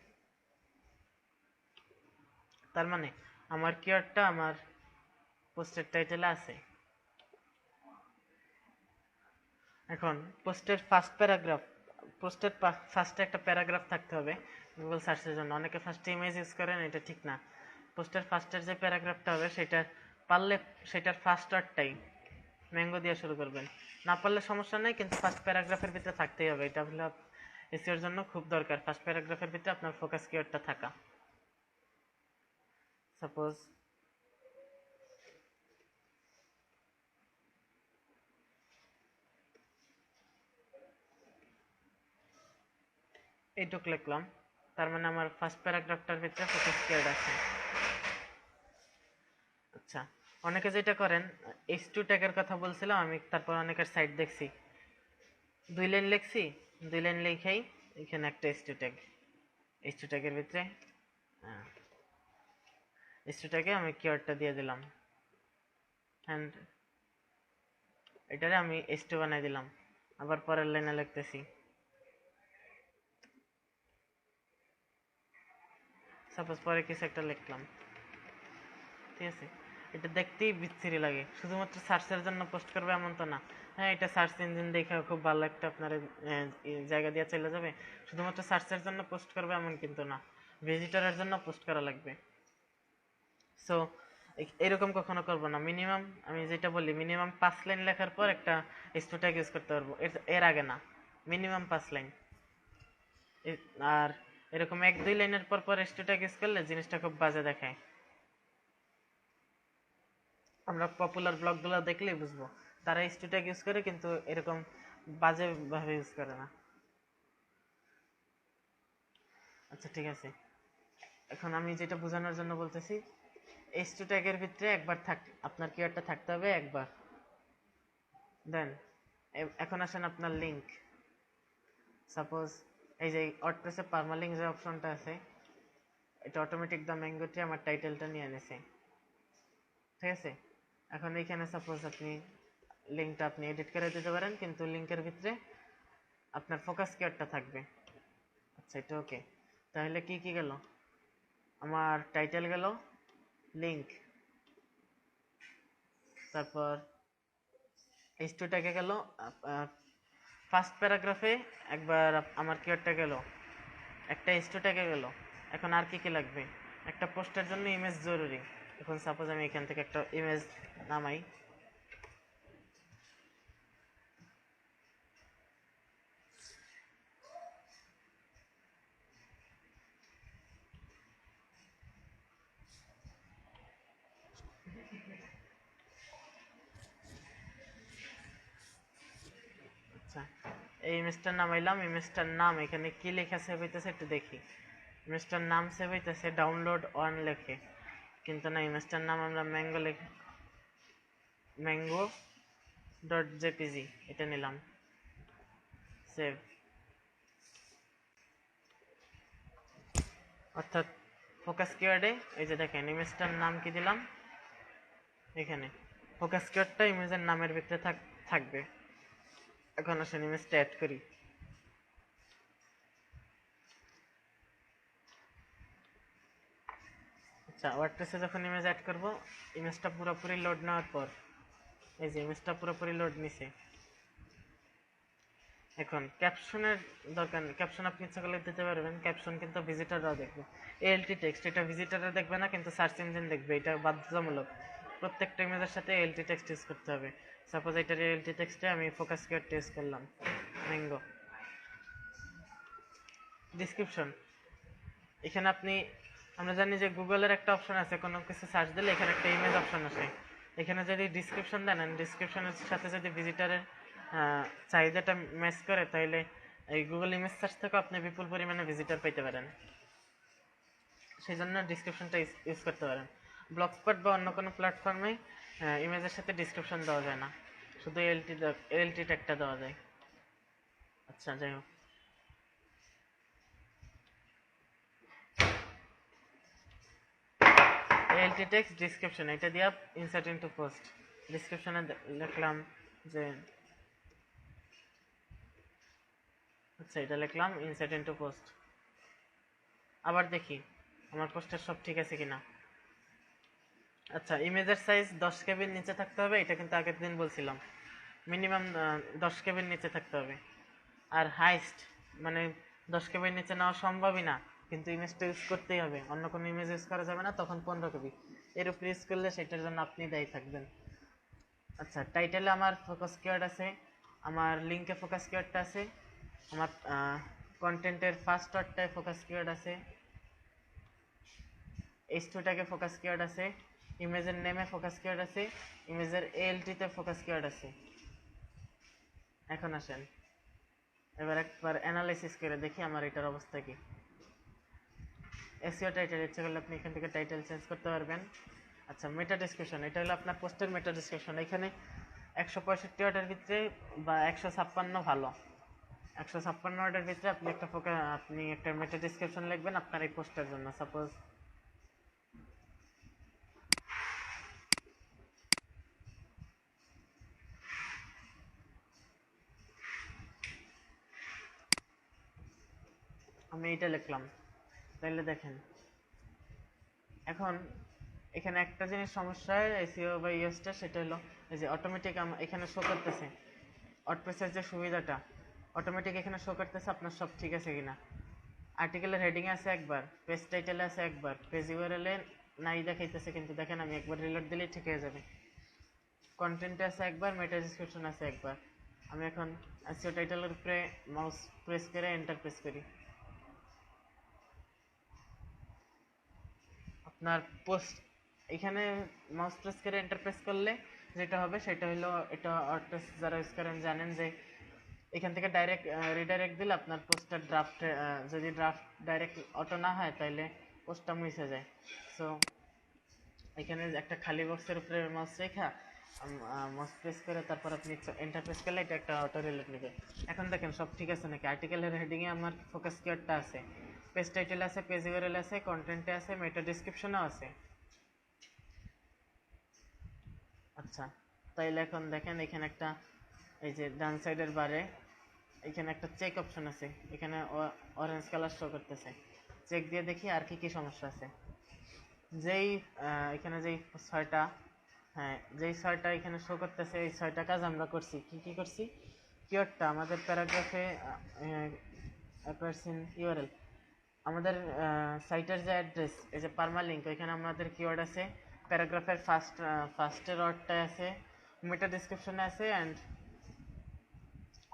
তার মানে আমার কিওয়ার্ডটা আমার পোস্টের টাইটেলে আছে। এখন পোস্টের ফার্স্ট প্যারাগ্রাফ, পোস্টের ফার্স্টে একটা প্যারাগ্রাফ থাকতে হবে গুগল সার্চের জন্য। অনেকে ফার্স্টে ইমেজ ইউজ করেন, এটা ঠিক না। পোস্টের ফার্স্টের যে প্যারাগ্রাফটা হবে সেটা পারলে সেটার ফার্স্ট ওয়ার্ডটাই ম্যাঙ্গো দিয়ে শুরু করবেন, না পারলে সমস্যা নেই, কিন্তু ফার্স্ট প্যারাগ্রাফের ভিতরে থাকতেই হবে। এটা হলো এসইওর জন্য খুব দরকার, ফার্স্ট প্যারাগ্রাফের ভিতরে আপনার ফোকাস কিওয়ার্ডটা থাকা। সাপোজ এইটুক লিখলাম, তার মানে আমার ফার্স্ট প্যারাগ্রাফটার ভিতরে ফোকাস কিওয়ার্ড আছে। আচ্ছা অনেকে যেটা করেন, H2 ট্যাগের কথা বলছিলাম আমি, তারপর অনেকের সাইট দেখছি 2 লাইন লিখছি, 2 লাইন লিখেই এখানে একটা H2 ট্যাগ, H2 ট্যাগের ভিতরে H2 ট্যাগে আমি কিওয়ার্ডটা দিয়ে দিলাম, অ্যান্ড এটারে আমি H2 বানাই দিলাম। আবার পরের লাইনে লিখতেছি, সাপোজ পরে কিছু একটা লিখলাম, ঠিক আছে। এটা দেখতেই বিচ্ছিরি লাগে, শুধুমাত্র সার্চের জন্য পোস্ট করবে এমন তো না। হ্যাঁ এটা সার্চ ইঞ্জিন দেখে খুব ভালো একটা আপনার জায়গা দিয়ে চলে যাবে, শুধুমাত্র সার্চের জন্য পোস্ট করবে এমন কিন্তু না, ভিজিটরের জন্য পোস্ট করা লাগবে। সো এরকম কখনো করবো না। মিনিমাম আমি যেটা বলি, মিনিমাম 5 লাইন লেখার পর একটা H2 ট্যাগ ইউজ করতে পারবো, এর আগে না, মিনিমাম 5 লাইন। আর এরকম 1-2 লাইনের পর পর H2 ট্যাগ ইউজ করলে জিনিসটা খুব বাজে দেখায়। আমরা পপুলার ব্লগগুলো দেখলেই বুঝবো, তারা H2 ট্যাগ ইউজ করে কিন্তু এরকম বাজে ভাবে ইউজ করে না। আচ্ছা ঠিক আছে, এখন আমি যেটা বোঝানোর জন্য বলতেছি, h2 ট্যাগের ভিতরে একবার আপনার কিওয়ার্ডটা থাকতে হবে একবার। দেন এখন আসেন আপনার লিংক। সাপোজ এই যে ওয়ার্ডপ্রেসে পারমালিংক যে অপশনটা আছে, এটা অটোমেটিক দ্য ম্যাঙ্গো ট্রি আমার টাইটেলটা নিয়ে এনেছে, ঠিক আছে। এখন এইখানে সাপোজ আপনি লিঙ্কটা আপনি এডিট করে দিতে পারেন, কিন্তু লিঙ্কের ভিতরে আপনার ফোকাস কিওয়ার্ডটা থাকবে। আচ্ছা এটা ওকে। তাহলে কি কি গেল, আমার টাইটেল গেল, লিঙ্ক, তারপর h2 ট্যাগে গেল, ফার্স্ট প্যারাগ্রাফে একবার আমার কিওয়ার্ডটা গেল, একটা h2 ট্যাগে গেল। এখন আর কি কি লাগবে, একটা পোস্টের জন্য ইমেজ জরুরি। এখন সাপোজ আমি এখান থেকে একটা ইমেজ নামাই, আচ্ছা এই ইমেজটার নামাইলাম। ইমেজটার নাম এখানে কি লেখা সেভ হইতেছে একটু দেখি। ইমেজটার নাম সেভ হইতেছে ডাউনলোড ওয়ান লেখে, কিন্তু না, ইমেজটার নাম আমরা ম্যাঙ্গো ডট জেপিজি এটা নিলাম, সেভ। অর্থাৎ ফোকাস কিওয়ার্ডে এই যে দেখেন ইমেজটার নাম কি দিলাম, এখানে ফোকাস কিওয়ার্ডটা ইমেজের নামের ভিতরে থাকবে। এখন আসেন ইমেজটা অ্যাড করি। আচ্ছা ওয়ার্ডপ্রেসে যখন ইমেজ অ্যাড করব, ইমেজটা পুরোপুরি লোড নেওয়ার পর এই যে ইমেজটা পুরোপুরি লোড নিছে। এখন ক্যাপশনের দরকার নেই, ক্যাপশন আপনি ইচ্ছা করলে দিতে পারবেন, ক্যাপশন কিন্তু ভিজিটররাও দেখবে। এএলটি টেক্সট এটা ভিজিটররা দেখবে না, কিন্তু সার্চ ইঞ্জিন দেখবে, এটা বাধ্যতামূলক। প্রত্যেকটা ইমেজের সাথে এএলটি টেক্সট ইউজ করতে হবে। সাপোজ এটার এএলটি টেক্সটে আমি ফোকাস কিওয়ার্ড ইউজ করলাম ম্যাঙ্গো। ডিসক্রিপশন, এখানে আপনি, আমরা জানি যে গুগলের একটা অপশন আছে, কোনো কিছু সার্চ দিলে এখানে একটা ইমেজ অপশন আসে। এখানে যদি ডিসক্রিপশন দেন, ডিসক্রিপশনের সাথে যদি ভিজিটরের চাহিদাটা ম্যাচ করে, তাহলে এই গুগল ইমেজ সার্চ থেকে আপনি বিপুল পরিমাণে ভিজিটর পেতে পারেন। সেই জন্য ডিসক্রিপশনটা ইউজ করতে পারেন। ব্লগস্পট বা অন্য কোনো প্ল্যাটফর্মে ইমেজের সাথে ডিসক্রিপশন দেওয়া যায় না, শুধু এলটি ট্যাগটা দেওয়া যায়। আচ্ছা যাই হোক, এলটি টেক্সট ডিসক্রিপশন এটা দিয়া ইনসার্ট ইনটু পোস্ট। ডিসক্রিপশনে লিখলাম যে, আচ্ছা এটা লিখলাম ইনসার্ট ইনটু পোস্ট। আবার দেখি আমার পোস্টার সব ঠিক আছে কিনা। আচ্ছা ইমেজের সাইজ 10 কেবির নিচে থাকতে হবে, এটা কিন্তু আগের দিন বলছিলাম, মিনিমাম 10 কেবির নিচে থাকতে হবে। আর হাইস্ট মানে 10 কেবির নিচে নেওয়া সম্ভবই না, কিন্তু ইমেজটা ইউজ করতেই হবে, অন্য কোনো ইমেজ ইউজ করা যাবে না, তখন 15 কেবি। এর উপরে ইউজ করলে সেটার জন্য আপনি দায়ী থাকবেন। আচ্ছা টাইটেলে আমার ফোকাস কিওয়ার্ড আছে, আমার লিঙ্কে ফোকাস কিওয়ার্ডটা আছে, আমার কন্টেন্টের ফার্স্ট ওয়ার্ডটায় ফোকাস কিওয়ার্ড আছে, h2 ট্যাগে ফোকাস কিওয়ার্ড আছে, ইমেজের নেমে ফোকাস কিওয়ার্ড আছে, ইমেজের এএলটিতে ফোকাস কিওয়ার্ড আছে। এখন আসেন এবার একবার অ্যানালাইসিস করে দেখি আমার এটার অবস্থা কি। এসইও টাইটেল ইচ্ছে করলে আপনি এখান থেকে টাইটেল চেঞ্জ করতে পারবেন। আচ্ছা মেটা ডেসক্রিপশন, এটা হলো আপনার পোস্টের মেটা ডেসক্রিপশন। এখানে 165 ওয়ার্ডের ভিতরে বা 156 ভালো, 156 ওয়ার্ডের ভিতরে আপনি একটা মেটা ডেসক্রিপশন লিখবেন আপনার এই পোস্টের জন্য। সাপোজ আমি এটা লিখলাম, তাহলে দেখেন এখন এখানে একটা জিনিস সমস্যা হয় এসইও বা ইএসটা, সেটা হলো এই যে অটোমেটিক এখানে শো করতেছে ওয়ার্ডপ্রেসের যে সুবিধাটা, অটোমেটিক এখানে শো করতেছে আপনার সব ঠিক আছে কিনা। আর্টিকেলের হেডিংয়ে আছে একবার, পেজ টাইটেলে আছে একবার, পেজ ইউআরএলে নাই দেখাইতেছে, কিন্তু দেখেন আমি একবার রিলোড দিলেই ঠিক হয়ে যাবে। কন্টেন্টে আছে একবার, মেটা ডেসক্রিপশন আছে একবার। আমি এখন এসইও টাইটেলের উপরে মাউস প্রেস করে এন্টার প্রেস করি, আপনার পোস্ট এখানে মাউস প্রেস করে এন্টার প্রেস করলে যেটা হবে সেটা হলো, এটা ওয়ার্ডপ্রেস যারা ইউজ করেন জানেন যে এখান থেকে ডাইরেক্ট রিডাইরেক্ট দিলে আপনার পোস্টটা ড্রাফট, যদি ড্রাফট ডাইরেক্ট অটো না হয় তাহলে পোস্টটা মুছে যায়। সো এখানে একটা খালি বক্সের উপরে মাউস রেখা মাউস প্রেস করে তারপর আপনি এন্টার প্রেস করলে এটা একটা অটো রিলেট নেবে। এখন দেখেন সব ঠিক আছে নাকি? আর্টিকেলের হেডিংয়ে আমার ফোকাস কিওয়ার্ডটা আছে, পেজ টাইটেল আছে, পেজ ইউআরএল আছে, কন্টেন্টে আছে, মেটা ডেসক্রিপশনও আছে। আচ্ছা, তাইলে এখন দেখেন এখানে একটা, এই যে ডান সাইডের বারে এখানে একটা চেক অপশন আছে, এখানে অরেঞ্জ কালার শো করতেছে। চেক দিয়ে দেখি আর কি কি সমস্যা আছে। যেই এখানে যেই ছয়টা, হ্যাঁ যেই ছয়টা এখানে শো করতেছে, এই ছয়টা কাজ আমরা করছি। কি কি করছি? কিওয়ার্ডটা আমাদের প্যারাগ্রাফে অ্যাপারসিন ইউআরএল, আমাদের সাইটের যে অ্যাড্রেস, এই যে পারমালিঙ্ক, ওইখানে আমাদের কিওয়ার্ড আছে, প্যারাগ্রাফের ফার্স্টের ওয়ার্ডটায় আছে, মেটা ডেসক্রিপশনে আছে অ্যান্ড,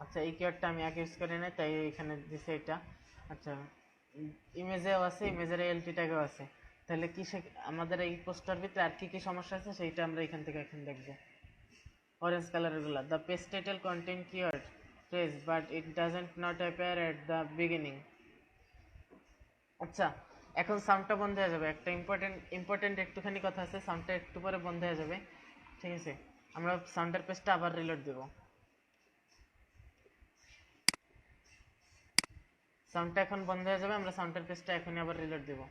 আচ্ছা এই কিওয়ার্ডটা আমি আগে ইউজ করি না তাই এখানে দিছে এটা। আচ্ছা ইমেজেও আছে, ইমেজের এলটি ট্যাগও আছে। তাহলে কি আমাদের এই পোস্টার ভিতরে আর কি কি সমস্যা আছে সেইটা আমরা এখান থেকে এখন দেখব। অরেঞ্জ কালারের গুলা, the page title contain keyword phrase but it doesn't not appear at the beginning. আচ্ছা এখন সাউন্ডটা বন্ধ হয়ে যাবে, একটা ইম্পর্টেন্ট একটুখানি কথা আছে, সাউন্ডটা একটু পরে বন্ধ হয়ে যাবে, ঠিক আছে? আমরা সাউন্ডের পেজটা আবার রিলোড দেব। সাউন্ডটা এখন বন্ধ হয়ে যাবে, আমরা সাউন্ডের পেজটা এখনই আবার রিলোড দেব।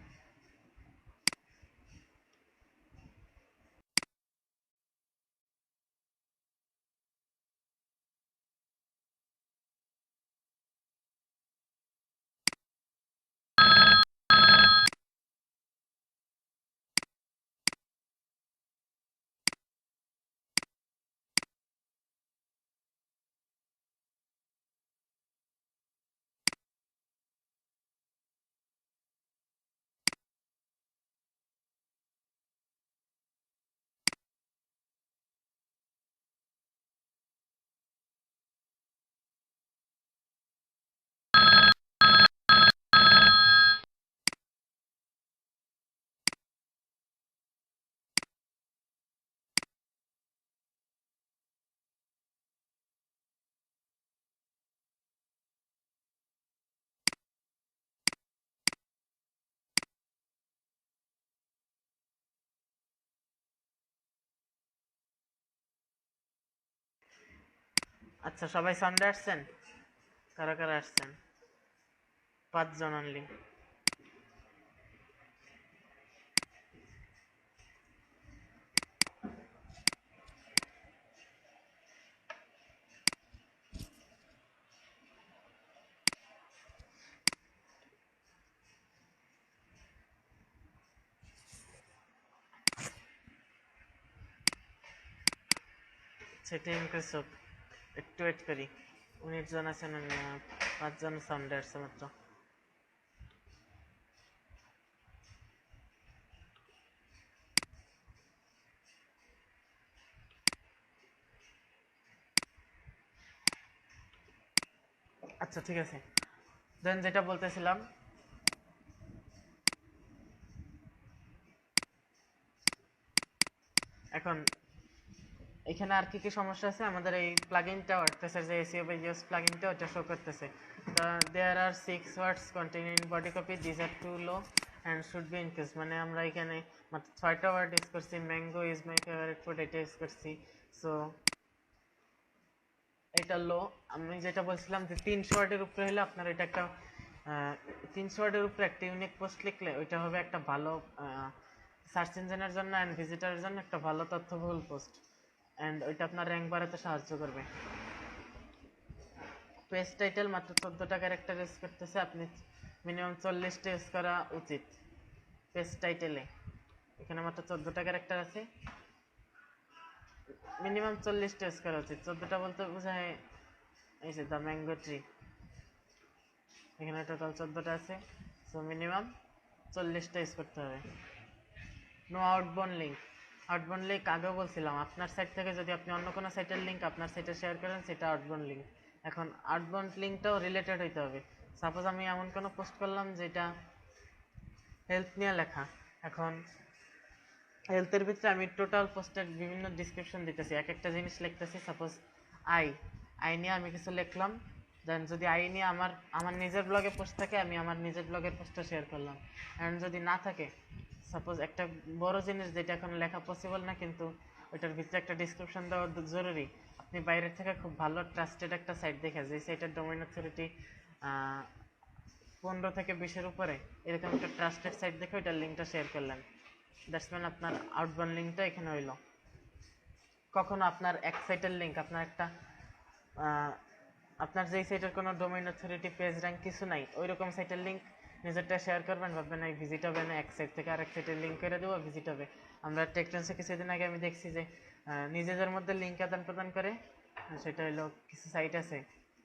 আচ্ছা সবাই সাউন্ডে আসছেন? কারা কারা আসছেন? 5 জন অনলি। সেটা ইনক্রিজ হোক, একটু ওয়েট করি। 19 জন আছেন, 5 জন সাউন্ডে আসছে মাত্র। আচ্ছা ঠিক আছে, দেন যেটা বলতেছিলাম, এখন এখানে আর কি কি সমস্যা আছে? আমাদের এই প্লাগইনটা ওয়ার্ডপ্রেসের যে এসইও বা ইউএস প্লাগইনটা ওটা শো করতেছে there are 6 words contain in body copy, this are too low and should be increase. মানে আমরা এখানে মাত্র 6টা ওয়ার্ড ইউজ করছি, mango is my favourite food এটা ইউজ করছি। সো এটা লো। আমি যেটা বলছিলাম যে 300 ওয়ার্ডের উপরে হলে আপনার এটা একটা 300 ওয়ার্ডের উপরে একটা ইউনিক পোস্ট লিখলে ওইটা হবে একটা ভালো সার্চ ইঞ্জিনের জন্য অ্যান্ড ভিজিটরের জন্য একটা ভালো তথ্যবহুল পোস্ট, অ্যান্ড ওইটা আপনার র্যাঙ্ক বাড়াতে সাহায্য করবে। পেজ টাইটেল মাত্র 14টা ক্যারেক্টার ইউজ করতেছে, আপনি মিনিমাম 40টা ইউজ করা উচিত পেজ টাইটেলে। এখানে মাত্র 14টা ক্যারেক্টার আছে, মিনিমাম 40টা ইউজ করা উচিত। 14টা বলতে বোঝায় এই যে দ্য ম্যাঙ্গো ট্রি, এখানে টোটাল 14টা আছে, সো মিনিমাম 40টা ইউজ করতে হবে। No outbound link, outbound link আগেও বলছিলাম, আপনার সাইট থেকে যদি আপনি অন্য কোনো সাইটের লিঙ্ক আপনার সাইটে শেয়ার করেন সেটা আউটবাউন্ড লিঙ্ক। এখন আউটবাউন্ড লিঙ্কটাও রিলেটেড হইতে হবে। সাপোজ আমি এমন কোনো পোস্ট করলাম যেটা হেলথ নিয়ে লেখা, এখন হেলথের ভিতরে আমি টোটাল পোস্টের বিভিন্ন ডিসক্রিপশন দিতেছি, এক একটা জিনিস লিখতেছি। সাপোজ আই নিয়ে আমি কিছু লিখলাম, দেন যদি আই নিয়ে আমার আমার নিজের ব্লগে পোস্ট থাকে, আমি আমার নিজের ব্লগের পোস্টটা শেয়ার করলাম। অ্যান্ড যদি না থাকে, সাপোজ একটা বড় জিনিস যেটা এখন লেখা পসিবল না, কিন্তু ওইটার ভিতরে একটা ডিসক্রিপশন দেওয়া জরুরি, আপনি বাইরের থেকে খুব ভালো ট্রাস্টেড একটা সাইট দেখে, যে সাইটের ডোমেইন অথরিটি 15 থেকে 20-এর উপরে, এরকম একটা ট্রাস্টেড সাইট দেখে ওইটার লিঙ্কটা শেয়ার করলেন। দ্যাটস মিন আপনার আউটবাউন্ড লিঙ্কটা এখানে হইলো। কখনো আপনার এক সাইটের লিঙ্ক, আপনার একটা আপনার যেই সাইটের কোনো ডোমেইন অথরিটি পেজ র্যাঙ্ক কিছু নাই, ওই রকম সাইটের লিঙ্ক নিজেরটা শেয়ার করবেন, ভাববেন এই ভিজিট হবে না, এক সাইট থেকে আরেক সাইটের লিঙ্ক করে দেবো, ভিজিট হবে। আমরা টেকট্রেন্সে কিছুদিন আগে আমি দেখছি যে নিজেদের মধ্যে লিঙ্ক আদান প্রদান করে, সেটা হলো কিছু সাইট আছে,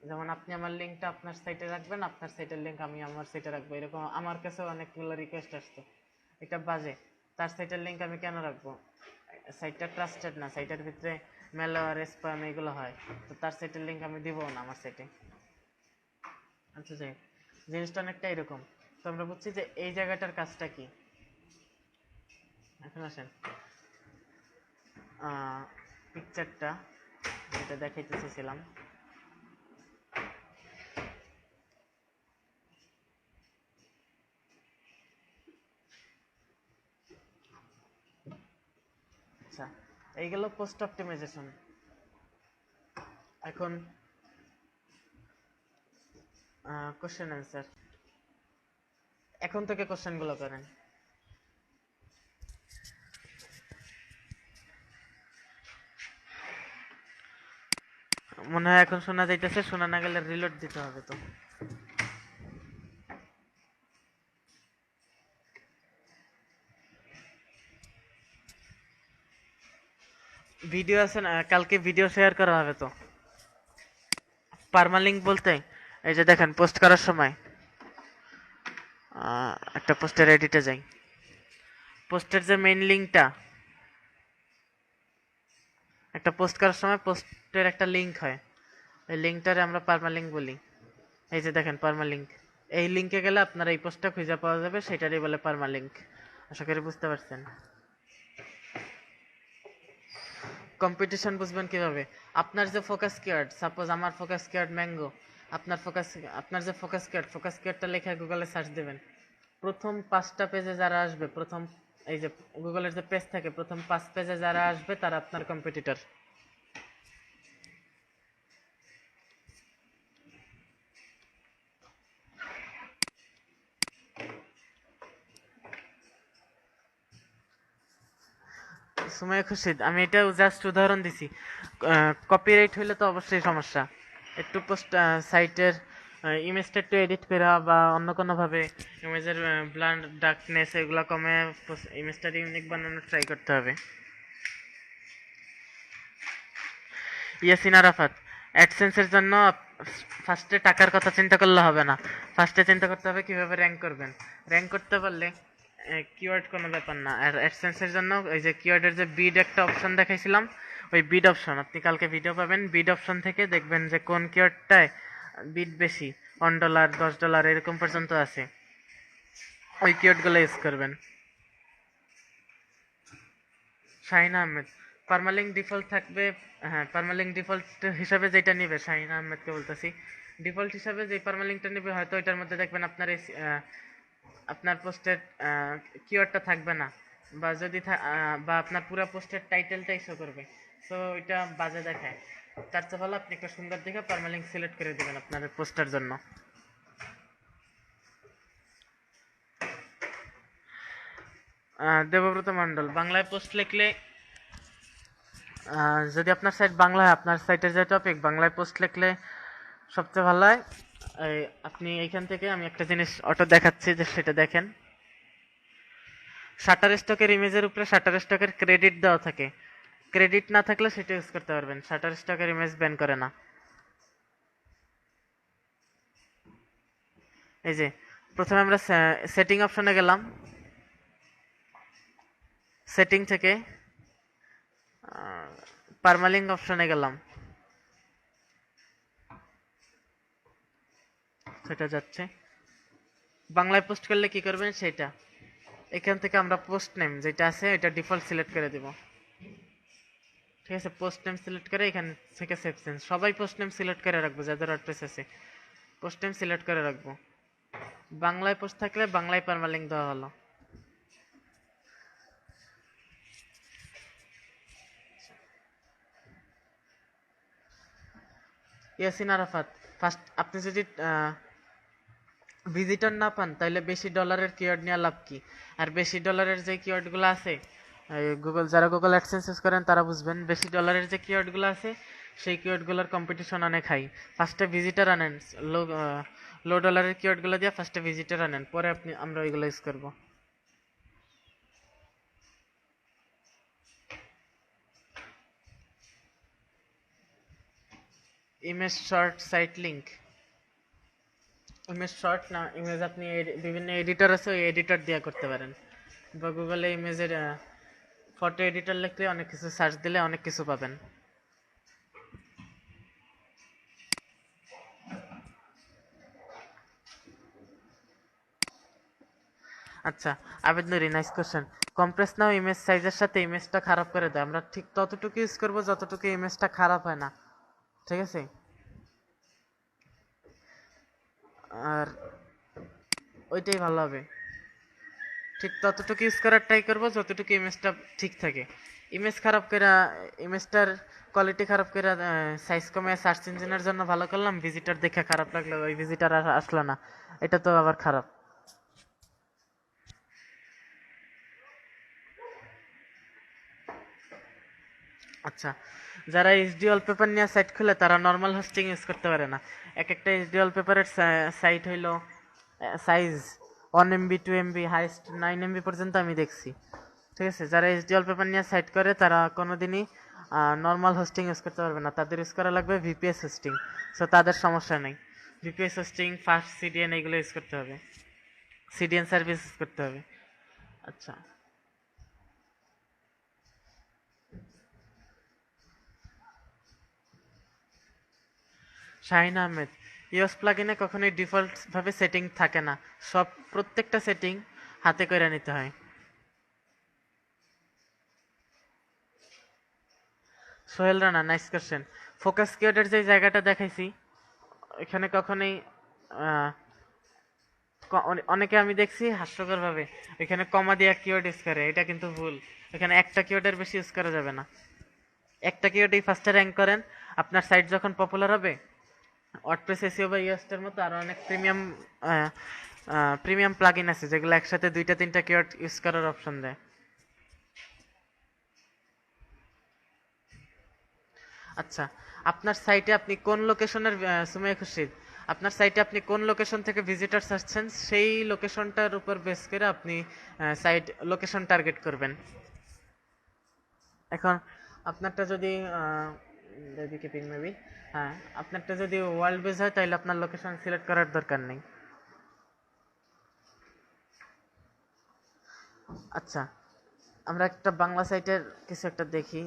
যেমন আপনি আমার লিঙ্কটা আপনার সাইটে রাখবেন, আপনার সাইটের লিঙ্ক আমি আমার সাইটে রাখবো, এরকম আমার কাছেও অনেকগুলো রিকোয়েস্ট আসতো। এটা বাজে, তার সাইটের লিঙ্ক আমি কেন রাখবো? সাইটটা ট্রাস্টেড না, সাইটের ভিতরে ম্যালওয়্যার, স্প্যাম এগুলো হয়, তো তার সাইটের লিঙ্ক আমি দিব না আমার সাইটে। আচ্ছা যাই, জিনিসটা অনেকটা এরকম। তো আমরা বুঝছি যে এই জায়গাটার কাজটা কি। এখন আসেন পিকচারটা যেটা দেখাইতে চেয়েছিলাম, আচ্ছা এইগুলো পোস্ট অপটিমাইজেশন। এখন কোশ্চেন অ্যান্সার, এখন থেকে কোশ্চেনগুলো করেন। মনে হয় এখন শোনা যাইতেছে, শোনা না গেলে রিলোড দিতে হবে। তো ভিডিও আছে না, কালকে ভিডিও শেয়ার করা হবে। তো পারমালিঙ্ক বলতে এই যে দেখেন, পোস্ট করার সময় একটা পোস্টের এডিটে যাই, পোস্টের যে মেইন লিঙ্কটা, একটা পোস্ট করার সময় পোস্টের একটা লিঙ্ক হয়, এই লিঙ্কটারে আমরা পারমালিঙ্ক বলি। এই যে দেখেন পারমালিঙ্ক, এই লিঙ্কে গেলে আপনার এই পোস্টটা খুঁজে পাওয়া যাবে, সেটারই বলে পারমালিঙ্ক। আশা করি বুঝতে পারছেন। কম্পিটিশন বুঝবেন কিভাবে? আপনার যে ফোকাস কিওয়ার্ড, সাপোজ আমার ফোকাস কিওয়ার্ড ম্যাঙ্গো, আপনার যে ফোকাস কিওয়ার্ডটা লেখা গুগলে সার্চ দেবেন, প্রথম 5টা পেজে যারা আসবে, প্রথম এই যে গুগলের যে পেজ থাকে, প্রথম 5 পেজে যারা আসবে তারা আপনার কম্পিটিটর। সুমাইয়া খুরশিদ, আমি এটাও জাস্ট উদাহরণ দিছি। কপিরাইট হইলে তো অবশ্যই সমস্যা। একটু পোস্ট সাইটের ইমেজটা একটু এডিট করা বা অন্য কোনোভাবে ইমেজের ব্লান্ড ডার্কনেস এগুলো কমে ইমেজটা ইউনিক বানানোর ট্রাই করতে হবে। ইয়াসিন আরাফাত, অ্যাডসেন্সের জন্য ফার্স্টে টাকার কথা চিন্তা করলে হবে না, ফার্স্টে চিন্তা করতে হবে কিভাবে র্যাঙ্ক করবেন। র্যাঙ্ক করতে পারলে কিওয়ার্ড কোনো ব্যাপার না। আর অ্যাডসেন্সের জন্য ওই যে কিওয়ার্ডের যে বিড একটা অপশন দেখাইছিলাম, ওই বিড অপশন আপনি কালকে ভিডিও পাবেন, বিড অপশন থেকে দেখবেন যে কোন কিওয়ার্ডটায় বিড বেশি, $1, $10 এরকম পর্যন্ত আছে, ওই কিওয়ার্ডগুলো ইউজ করবেন। শাহিন আহমেদ, পারমালিঙ্ক ডিফল্ট থাকবে। হ্যাঁ, পারমালিঙ্ক ডিফল্ট হিসাবে যেটা নেবে, শাহিন আহমেদকে বলতেছি, ডিফল্ট হিসাবে যে পারমালিঙ্কটা নেবে, হয়তো এটার মধ্যে দেখবেন আপনার এই আপনার পোস্টের কিওয়ার্ডটা থাকবে না, বা যদি বা আপনার পুরো পোস্টের টাইটেলটাই শো করবে, সো এটা বাজে দেখায়। তার চেয়ে ভালো আপনি একটা সুন্দর দেখে পারমালিঙ্ক সিলেক্ট করে দেবেন আপনার পোস্টের জন্য। দেবব্রত মণ্ডল, বাংলায় পোস্ট লিখলে যদি আপনার সাইট বাংলা হয়, আপনার সাইটের যে টপিক বাংলায় পোস্ট লিখলে সবচেয়ে ভালো হয়। আপনি এইখান থেকে আমি একটা জিনিস অটো দেখাচ্ছি, যে সেটা দেখেন। শাটার স্টকের ইমেজের উপরে শাটার স্টকের ক্রেডিট দেওয়া থাকে, ক্রেডিট না থাকলে সেটা ইউজ করতে পারবেন, শাটার স্টকের ইমেজ ব্যান করে না। এই যে প্রথমে আমরা সেটিং অপশনে গেলাম, সেটিং থেকে পারমালিঙ্ক অপশনে গেলাম, সেটা যাচ্ছে। বাংলায় পোস্ট করলে কি করবেন সেটা, এখান থেকে আমরা পোস্ট নেম যেটা আছে এটা ডিফল্ট সিলেক্ট করে দিব। ঠিক আছে, পোস্ট নেম সিলেক্ট করে এখান থেকে সেভ চেঞ্জ, সবাই পোস্ট নেম সিলেক্ট করে রাখবো যাদের ওয়ার্ডপ্রেস আছে, পোস্ট নেম সিলেক্ট করে রাখবো। বাংলায় পোস্ট থাকলে বাংলায় পারমালিঙ্ক দেওয়া হলো। ইয়াসিন আরাফাত, ফার্স্ট আপনি যদি ভিজিটর না পান তাহলে বেশি ডলারের কিওয়ার্ড নিয়ে লাভ কি? আর বেশি ডলারের যে কিওয়ার্ডগুলো আছে, গুগল, যারা গুগল অ্যাডসেন্স ইউজ করেন তারা বুঝবেন, বেশি ডলারের যে কিওয়ার্ডগুলো আছে সেই কিওয়ার্ডগুলোর কম্পিটিশন অনেক হাই। ফার্স্টে ভিজিটর আনেন, লো লো ডলারের কিওয়ার্ডগুলো দিয়ে ফার্স্টে ভিজিটর আনেন, পরে আমরা ওইগুলো ইউজ করবো। Image short site link, image short না, ইমেজ আপনি বিভিন্ন এডিটর আছে ওই এডিটর দিয়ে করতে পারেন, বা গুগলে ইমেজের ফটো এডিটর লিখলে অনেক কিছু সার্চ দিলে অনেক কিছু পাবেন। আচ্ছা, আবেদ নুরি, নাইস কোশ্চেন। কম্প্রেস নাও ইমেজ সাইজের সাথে ইমেজটা খারাপ করে দেয়, আমরা ঠিক ততটুকু ইউজ করবো যতটুকু ইমেজটা খারাপ হয় না, ঠিক আছে? আর ওইটাই ভালো হবে, ঠিক ততটুকু ইউজ করার ট্রাই করবো যতটুকু ইমেজটা ঠিক থাকে। ইমেজ খারাপ করে, ইমেজটার কোয়ালিটি খারাপ করে সাইজ কমে সার্চ ইঞ্জিনের জন্য ভালো করলাম, ভিজিটর দেখে খারাপ লাগলো, ওই ভিজিটর আর আসলো না, এটা তো আবার খারাপ। আচ্ছা, যারা এইচডি ওয়ালপেপার নিয়ে সাইট খুলে তারা নর্মাল হোস্টিং ইউজ করতে পারে না। এক একটা এইচডি ওয়ালপেপারের সাইট হইলো size 1 MB 2 MB, highest 9 MB পর্যন্ত আমি দেখছি, ঠিক আছে? যারা এইচডি ওয়ালপেপার নিয়ে সাইট করে তারা কোনোদিনই নর্মাল হোস্টিং ইউজ করতে পারবে না, তাদের ইউজ করা লাগবে ভিপিএস হোস্টিং। সো তাদের সমস্যা নেই, ভিপিএস হোস্টিং, ফাস্ট সিডিএন এগুলো ইউজ করতে হবে, সিডিএন সার্ভিস ইউজ করতে হবে। আচ্ছা, শাহিন আহমেদ, ইওস প্লাগইনে কখনোই ডিফল্ট ভাবে সেটিং থাকে না, প্রত্যেকটা সেটিং হাতে করে নিতে হয়। Sohel Rana, nice question. Focus কিওয়ার্ডের যে জায়গাটা দেখাইছি এখানে কখনোই অনেকে আমি দেখছি হাস্যকর ভাবে এখানে কমা দিয়ে কিওয়ার্ড ইউজ করে, এটা কিন্তু ভুল। এখানে একটা কিওয়ার্ডের বেশি ইউজ করা যাবে না, একটা কিওয়ার্ডই ফার্স্টে র্যাঙ্ক করেন, আপনার সাইট যখন পপুলার হবে ওয়ার্ডপ্রেস এসইও বা ইওএসটার মতো আরো অনেক প্রিমিয়াম প্লাগইন আছে যেগুলো একসাথে 2-3টা কিওয়ার্ড ইউজ করার অপশন দেয়। আচ্ছা, আপনার সাইটে আপনি কোন লোকেশনের, সুমাইয়া খুরশিদ, আপনার সাইটে আপনি কোন লোকেশন থেকে ভিজিটরস আসছেন সেই লোকেশনটার উপর বেস করে আপনি সাইট লোকেশন টার্গেট করবেন। এখন আপনারটা যদি এদিকে পিন মেবি, হ্যাঁ, আপনারটা যদি ওয়ার্ল্ড বেস হয় তাহলে আপনার লোকেশন সিলেক্ট করার দরকার নেই। আচ্ছা, আমরা একটা বাংলা সাইটের কিছু একটা দেখি।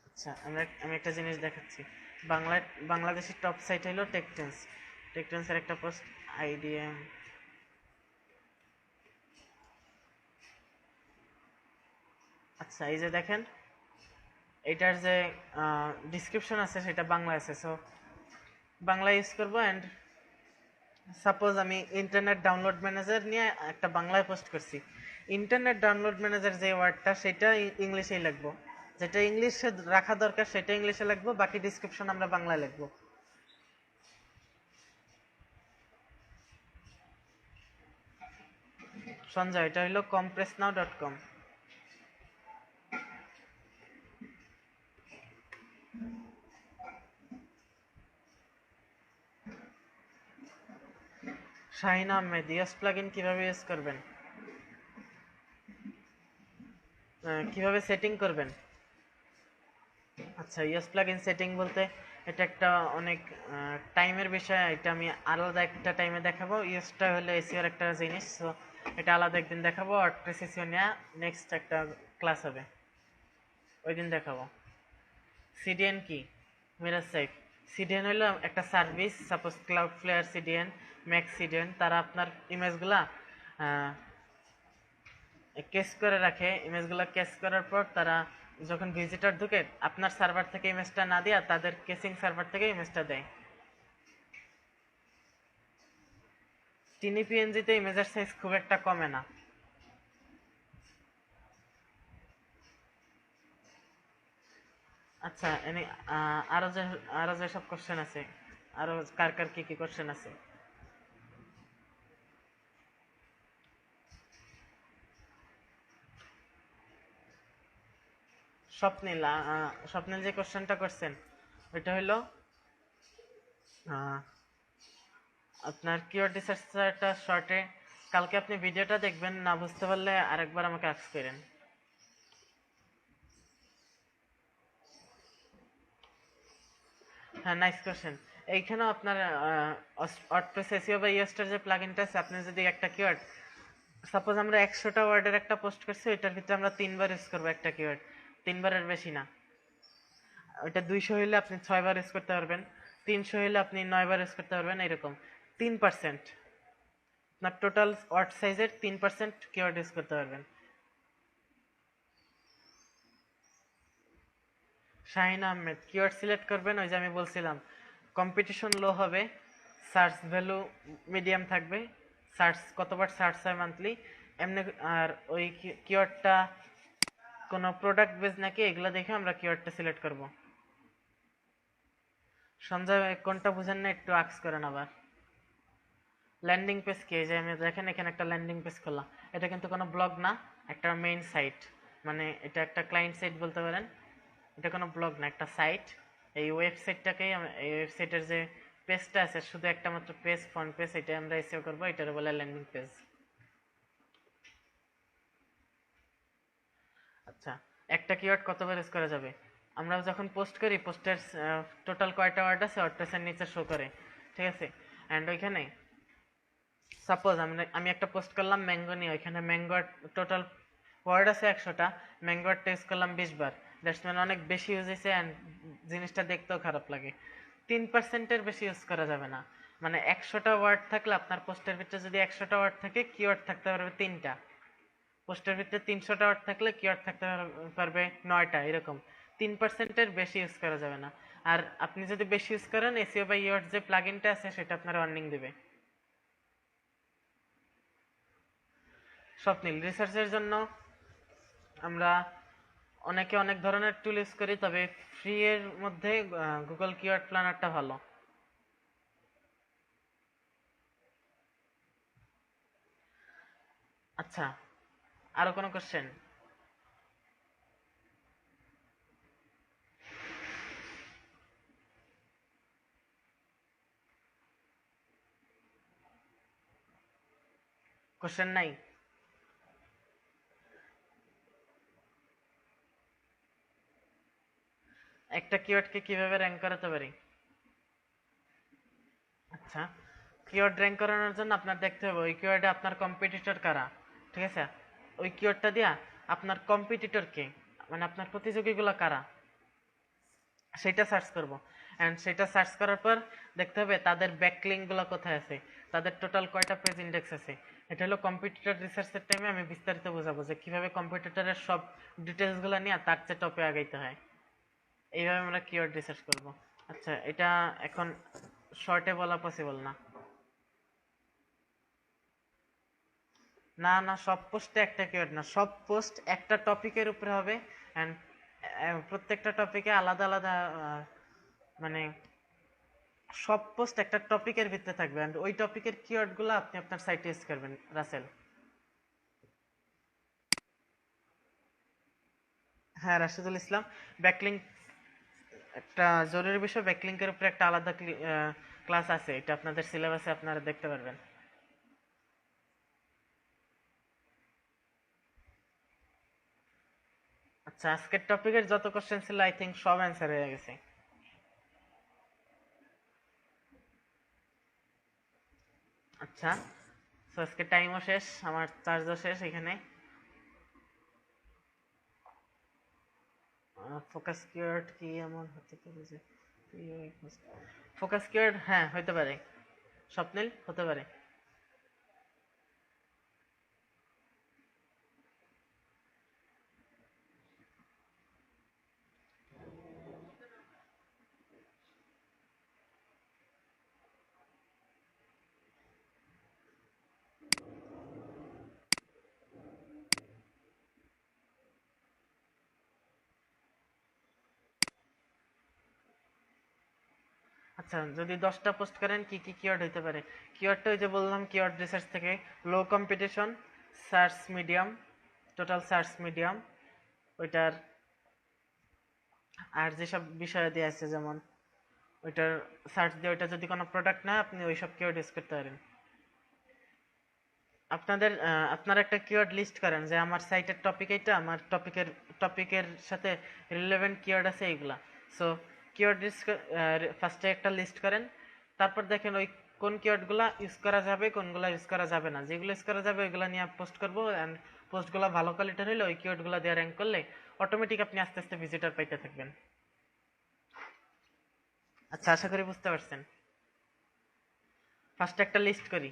আচ্ছা, আমি একটা জিনিস দেখাচ্ছি। বাংলাদেশের টপ সাইট হলো টেকটেন্স, টেকটেন্সের একটা পোস্ট আইডিএম। আচ্ছা, এই যে দেখেন এটার যে ডিসক্রিপশন আছে সেটা বাংলা আছে, সো বাংলা ইউজ করবো। অ্যান্ড সাপোজ আমি ইন্টারনেট ডাউনলোড ম্যানেজার নিয়ে একটা বাংলায় পোস্ট করছি, ইন্টারনেট ডাউনলোড ম্যানেজার যে ওয়ার্ডটা সেটা ইংলিশেই লিখবো, যেটা ইংলিশে রাখা দরকার সেটা ইংলিশে লিখবো, বাকি ডিসক্রিপশন আমরা বাংলায় লিখবো। সঞ্জয়, এটা হলো compressnow.com। Shahin Ahmed, ES plugin কিভাবে ইউজ করবেন, কিভাবে সেটিং করবেন? আচ্ছা, ইএস প্লাগইন সেটিং বলতে এটা একটা অনেক টাইমের বিষয়, এটা আমি আলাদা একটা টাইমে দেখাবো। ইউএসটা হলো এসইওর একটা জিনিস, সো এটা আলাদা একদিন দেখাবো। ওয়ার্ডপ্রেস এসইও নিয়ে নেক্সট একটা ক্লাস হবে, ওই দিন দেখাবো। সিডিএন কি? মিরাজ সাইফ, সিডিএন হলো একটা service, suppose Cloudflare CDN, max CDN, তারা আপনার ইমেজগুলা কেস করে রাখে, ইমেজগুলো কেস করার পর তারা যখন ভিজিটর ঢুকে আপনার সার্ভার থেকে ইমেজটা না দিয়ে তাদের কেসিং সার্ভার থেকে ইমেজটা দেয়। টিনি পিএনজিতে ইমেজের সাইজ খুব একটা কমে না। আচ্ছা, এনে আরো যে যেসব কোশ্চেন আছে, আরো কার কার কি কি কোশ্চেন আছে? স্বপ্নিল, স্বপ্নিল যে কোশ্চেনটা করছেন ওইটা হলো আপনার কিওয়ার্ড রিসার্চটা শর্টে। কালকে আপনি ভিডিওটা দেখবেন, না বুঝতে পারলে আরেকবার আমাকে আস্ক করেন। হ্যাঁ, নাইস কোশ্চেন। এইখানেও আপনার ওয়ার্ডপ্রেস এসইও বা ইওস্টার যে প্লাগইনটা আছে, আপনি যদি একটা কিওয়ার্ড, সাপোজ আমরা 100টা ওয়ার্ডের একটা পোস্ট করছি, ওইটার ভিতরে আমরা 3বার ইউজ করবো একটা কিওয়ার্ড, 3বারের বেশি না। ওইটা 200 হইলে আপনি 6বার ইউজ করতে পারবেন, 300 হইলে আপনি 9বার ইউজ করতে পারবেন, এরকম 3%। আপনার টোটাল ওয়ার্ড সাইজের 3% কিওয়ার্ড ইউজ করতে পারবেন। শাহিন আহমেদ, কিওয়ার্ড সিলেক্ট করবেন, ওই যে আমি বলছিলাম কম্পিটিশন লো হবে, সার্চ ভ্যালু মিডিয়াম থাকবে, সার্চ কতবার সার্চ হয় মান্থলি এমনি, আর ওই কিওয়ার্ডটা কোনো প্রোডাক্ট বেজ নাকি এগুলো দেখে আমরা কিওয়ার্ডটা সিলেক্ট করব। সঞ্জয় কোনটা বুঝেন না একটু আক্স করেন আবার। ল্যান্ডিং পেজ কি? যে আমি দেখেন এখানে একটা ল্যান্ডিং পেজ করলাম, এটা কিন্তু কোনো ব্লগ না, একটা মেইন সাইট, মানে এটা একটা ক্লায়েন্ট সাইট বলতে পারেন, এটা কোনো ব্লগ না, একটা সাইট। এই ওয়েবসাইটটাকেই এই ওয়েবসাইটের যে পেজটা আছে শুধু একটা মাত্র পেজ, ফ্রন্ট পেজ, এটা আমরা এসইও করব, এটার বলে ল্যান্ডিং পেজ। আচ্ছা, একটা কিওয়ার্ড কতবার ইউজ করা যাবে? আমরা যখন পোস্ট করি, পোস্টের টোটাল কয়টা ওয়ার্ড আছে ওয়ার্ডপ্রেসের নিচে শো করে, ঠিক আছে? অ্যান্ড ওইখানে সাপোজ আমি একটা পোস্ট করলাম ম্যাঙ্গো নিয়ে, ওইখানে ম্যাঙ্গোর টোটাল ওয়ার্ড আছে 100টা, ম্যাঙ্গো ওয়ার্ডটা ইউজ করলাম 20বার, দ্যাটস মিন অনেক বেশি ইউজ হয়েছে অ্যান্ড জিনিসটা দেখতেও খারাপ লাগে। 3%-এর বেশি ইউজ করা যাবে না। মানে 100টা ওয়ার্ড থাকলে আপনার পোস্টের ভিতরে যদি 100টা ওয়ার্ড থাকে, কিওয়ার্ড থাকতে পারবে 3টা। পোস্টের ভিতরে 300টা ওয়ার্ড থাকলে কিওয়ার্ড থাকতে পারবে 9টা, এরকম। 3%-এর বেশি ইউজ করা যাবে না। আর আপনি যদি বেশি ইউজ করেন, এসইও বা ইওয়ার্ড যে প্লাগইনটা আছে সেটা আপনার ওয়ার্নিং দিবে। স্বপ্নিল, রিসার্চের জন্য আমরা অনেকে অনেক ধরনের টুল ইউজ করি, তবে ফ্রি এর মধ্যে গুগল কিওয়ার্ড প্ল্যানারটা ভালো। আচ্ছা, আরো কোনো কোশ্চেন? কোশ্চেন নাই? একটা কিওয়ার্ডকে কিভাবে র্যাঙ্ক করাতে পারি? আচ্ছা, কিওয়ার্ড র্যাঙ্ক করানোর জন্য আপনার দেখতে হবে ওই কিওয়ার্ডে আপনার কম্পিটিটর কারা, ঠিক আছে? ওই কিওয়ার্ডটা দিয়া আপনার কম্পিটিটর কে, মানে আপনার প্রতিযোগীগুলো কারা, সেটা সার্চ করব। অ্যান্ড সেটা সার্চ করার পর দেখতে হবে তাদের ব্যাকলিঙ্কগুলো কোথায় আছে, তাদের টোটাল কয়টা পেজ ইন্ডেক্স আছে। এটা হলো কম্পিটিটর রিসার্চের টাইমে আমি বিস্তারিত বোঝাবো যে কিভাবে কম্পিটিটরের সব ডিটেলসগুলো নিয়ে তার চেয়ে টপে আগাইতে হয়। এইভাবে আমরা কিওয়ার্ড রিসার্চ করব। আচ্ছা, এটা এখন শর্টে বলা পসিবল না। না না, সব পোস্টে একটা কিওয়ার্ড না, সব পোস্ট একটা টপিকের উপরে হবে। অ্যান্ড প্রত্যেকটা টপিকে আলাদা আলাদা, মানে সব পোস্ট একটা টপিকের ভিতরে থাকবে, অ্যান্ড ওই টপিকের কিওয়ার্ডগুলো আপনি আপনার সাইটে ইউজ করবেন। রাসেল, হ্যাঁ রাশিদুল ইসলাম, ব্যাকলিঙ্ক একটা জরুরি বিষয়, ব্যাকলিঙ্কের উপরে একটা আলাদা ক্লাস আছে, এটা আপনাদের সিলেবাসে আপনারা দেখতে পারবেন। আচ্ছা, আজকের টপিকের যত কোশ্চেন ছিল আই থিঙ্ক সব অ্যান্সার হয়ে গেছে। আচ্ছা, তো আজকে টাইমও শেষ, আমার চার্জও শেষ এখানে। ফোকাস কিওয়ার্ড কি এমন হতে পারে যে ফোকাস কিওয়ার্ড, হ্যাঁ হতে পারে, স্বপ্নিল হতে পারে। আচ্ছা, যদি 10টা পোস্ট করেন কি কি কিওয়ার্ড হইতে পারে? কিওয়ার্ডটা ওই যে বললাম, কিওয়ার্ড রিসার্চ থেকে লো competition, search medium, total search medium ওইটার, আর যেসব বিষয় দিয়ে আছে যেমন ওইটার সার্চ দিয়ে ওইটা যদি কোনো প্রোডাক্ট না, আপনি ওইসব কিওয়ার্ড ইউজ করতে পারেন। আপনারা একটা কিওয়ার্ড লিস্ট করেন যে আমার সাইটের টপিক এইটা, আমার টপিকের সাথে রিলেভেন্ট কিওয়ার্ড আছে এইগুলা। সো কিওয়ার্ড ফার্স্টে একটা লিস্ট করেন, তারপর দেখেন ওই কোন কিওয়ার্ডগুলা ইউজ করা যাবে, কোনগুলা ইউজ করা যাবে না। যেগুলো ইউজ করা যাবে ওইগুলা নিয়ে পোস্ট করবো, অ্যান্ড পোস্টগুলো ভালো কোয়ালিটির হইলে ওই কিওয়ার্ডগুলো দিয়ে র্যাঙ্ক করলে অটোমেটিক আপনি আস্তে আস্তে ভিজিটর পাইতে থাকবেন। আচ্ছা, আশা করি বুঝতে পারছেন। ফার্স্টে একটা লিস্ট করি।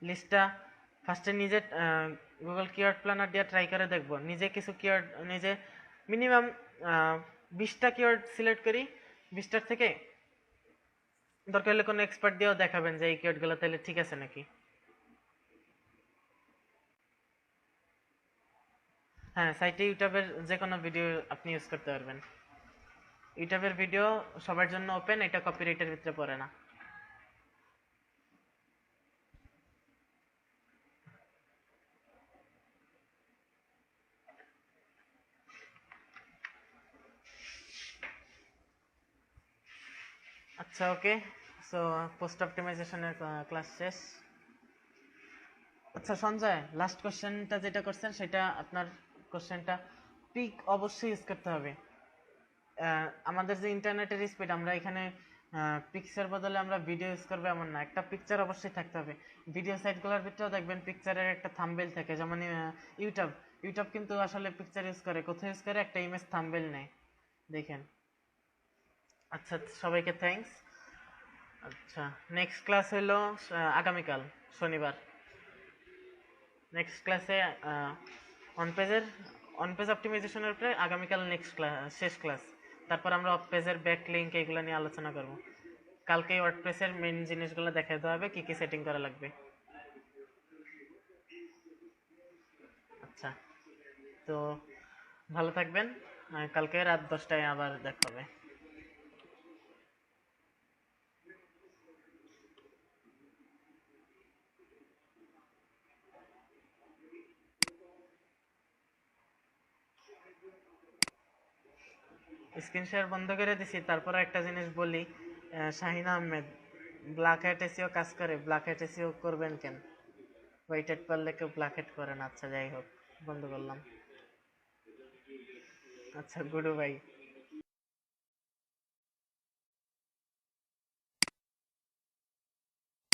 লিস্টটা ফার্স্টে নিজে গুগল কিওয়ার্ড প্ল্যানার দিয়ে ট্রাই করে দেখব। নিজে কিছু কিওয়ার্ড, নিজে মিনিমাম 20টা কিওয়ার্ড সিলেক্ট করি। 20টার থেকে দরকার হলে কোনো এক্সপার্ট দিয়েও দেখাবেন যে এই কিওয়ার্ডগুলো তাহলে ঠিক আছে নাকি। হ্যাঁ, সাইটে ইউটিউবের যে কোনো ভিডিও আপনি ইউজ করতে পারবেন। ইউটিউবের ভিডিও সবার জন্য ওপেন, এটা কপিরাইটের ভিতরে পড়ে না। আচ্ছা, ওকে। সো পোস্ট অপটিমাইজেশনের ক্লাস শেষ। আচ্ছা সঞ্জয়, লাস্ট কোশ্চেনটা যেটা করছেন সেটা আপনার কোশ্চেনটা পিক অবশ্যই ইউজ করতে হবে। আমাদের যে ইন্টারনেটের স্পিড, আমরা এখানে পিকচার বদলে আমরা ভিডিও ইউজ করবো এমন না, একটা পিকচার অবশ্যই থাকতে হবে। ভিডিও সাইটগুলোর ভিতরেও দেখবেন পিকচারের একটা থাম্বনেল থাকে, যেমন ইউটিউব ইউটিউব কিন্তু আসলে পিকচার ইউজ করে, কোথায় ইউজ করে, একটা ইমেজ থাম্বনেল নেয়, দেখেন। আচ্ছা, সবাইকে থ্যাঙ্কস। আচ্ছা, নেক্সট ক্লাস হলো আগামীকাল শনিবার। নেক্সট ক্লাসে অন পেজের অন পেজ অপটিমাইজেশনের উপরে আগামীকাল নেক্সট ক্লাস, শেষ ক্লাস। তারপর আমরা অফ পেজের ব্যাক লিঙ্ক এগুলো নিয়ে আলোচনা করব। কালকে ওয়ার্ডপ্রেসের মেইন জিনিসগুলো দেখাতে হবে, কি কি সেটিং করা লাগবে। আচ্ছা, তো ভালো থাকবেন। কালকে রাত 10টায় আবার দেখা হবে। স্ক্রিন শেয়ার বন্ধ করে দিছি। তারপর একটা জিনিস বলি, Shahin Ahmed black hat SEO কাজ করে, ব্ল্যাক হ্যাট এসিও করবেন কেন? হোয়াইট হ্যাট পারলে কেউ ব্ল্যাক হ্যাট করে না। আচ্ছা, যাই হোক, বন্ধ করলাম। আচ্ছা, গুডু ভাই।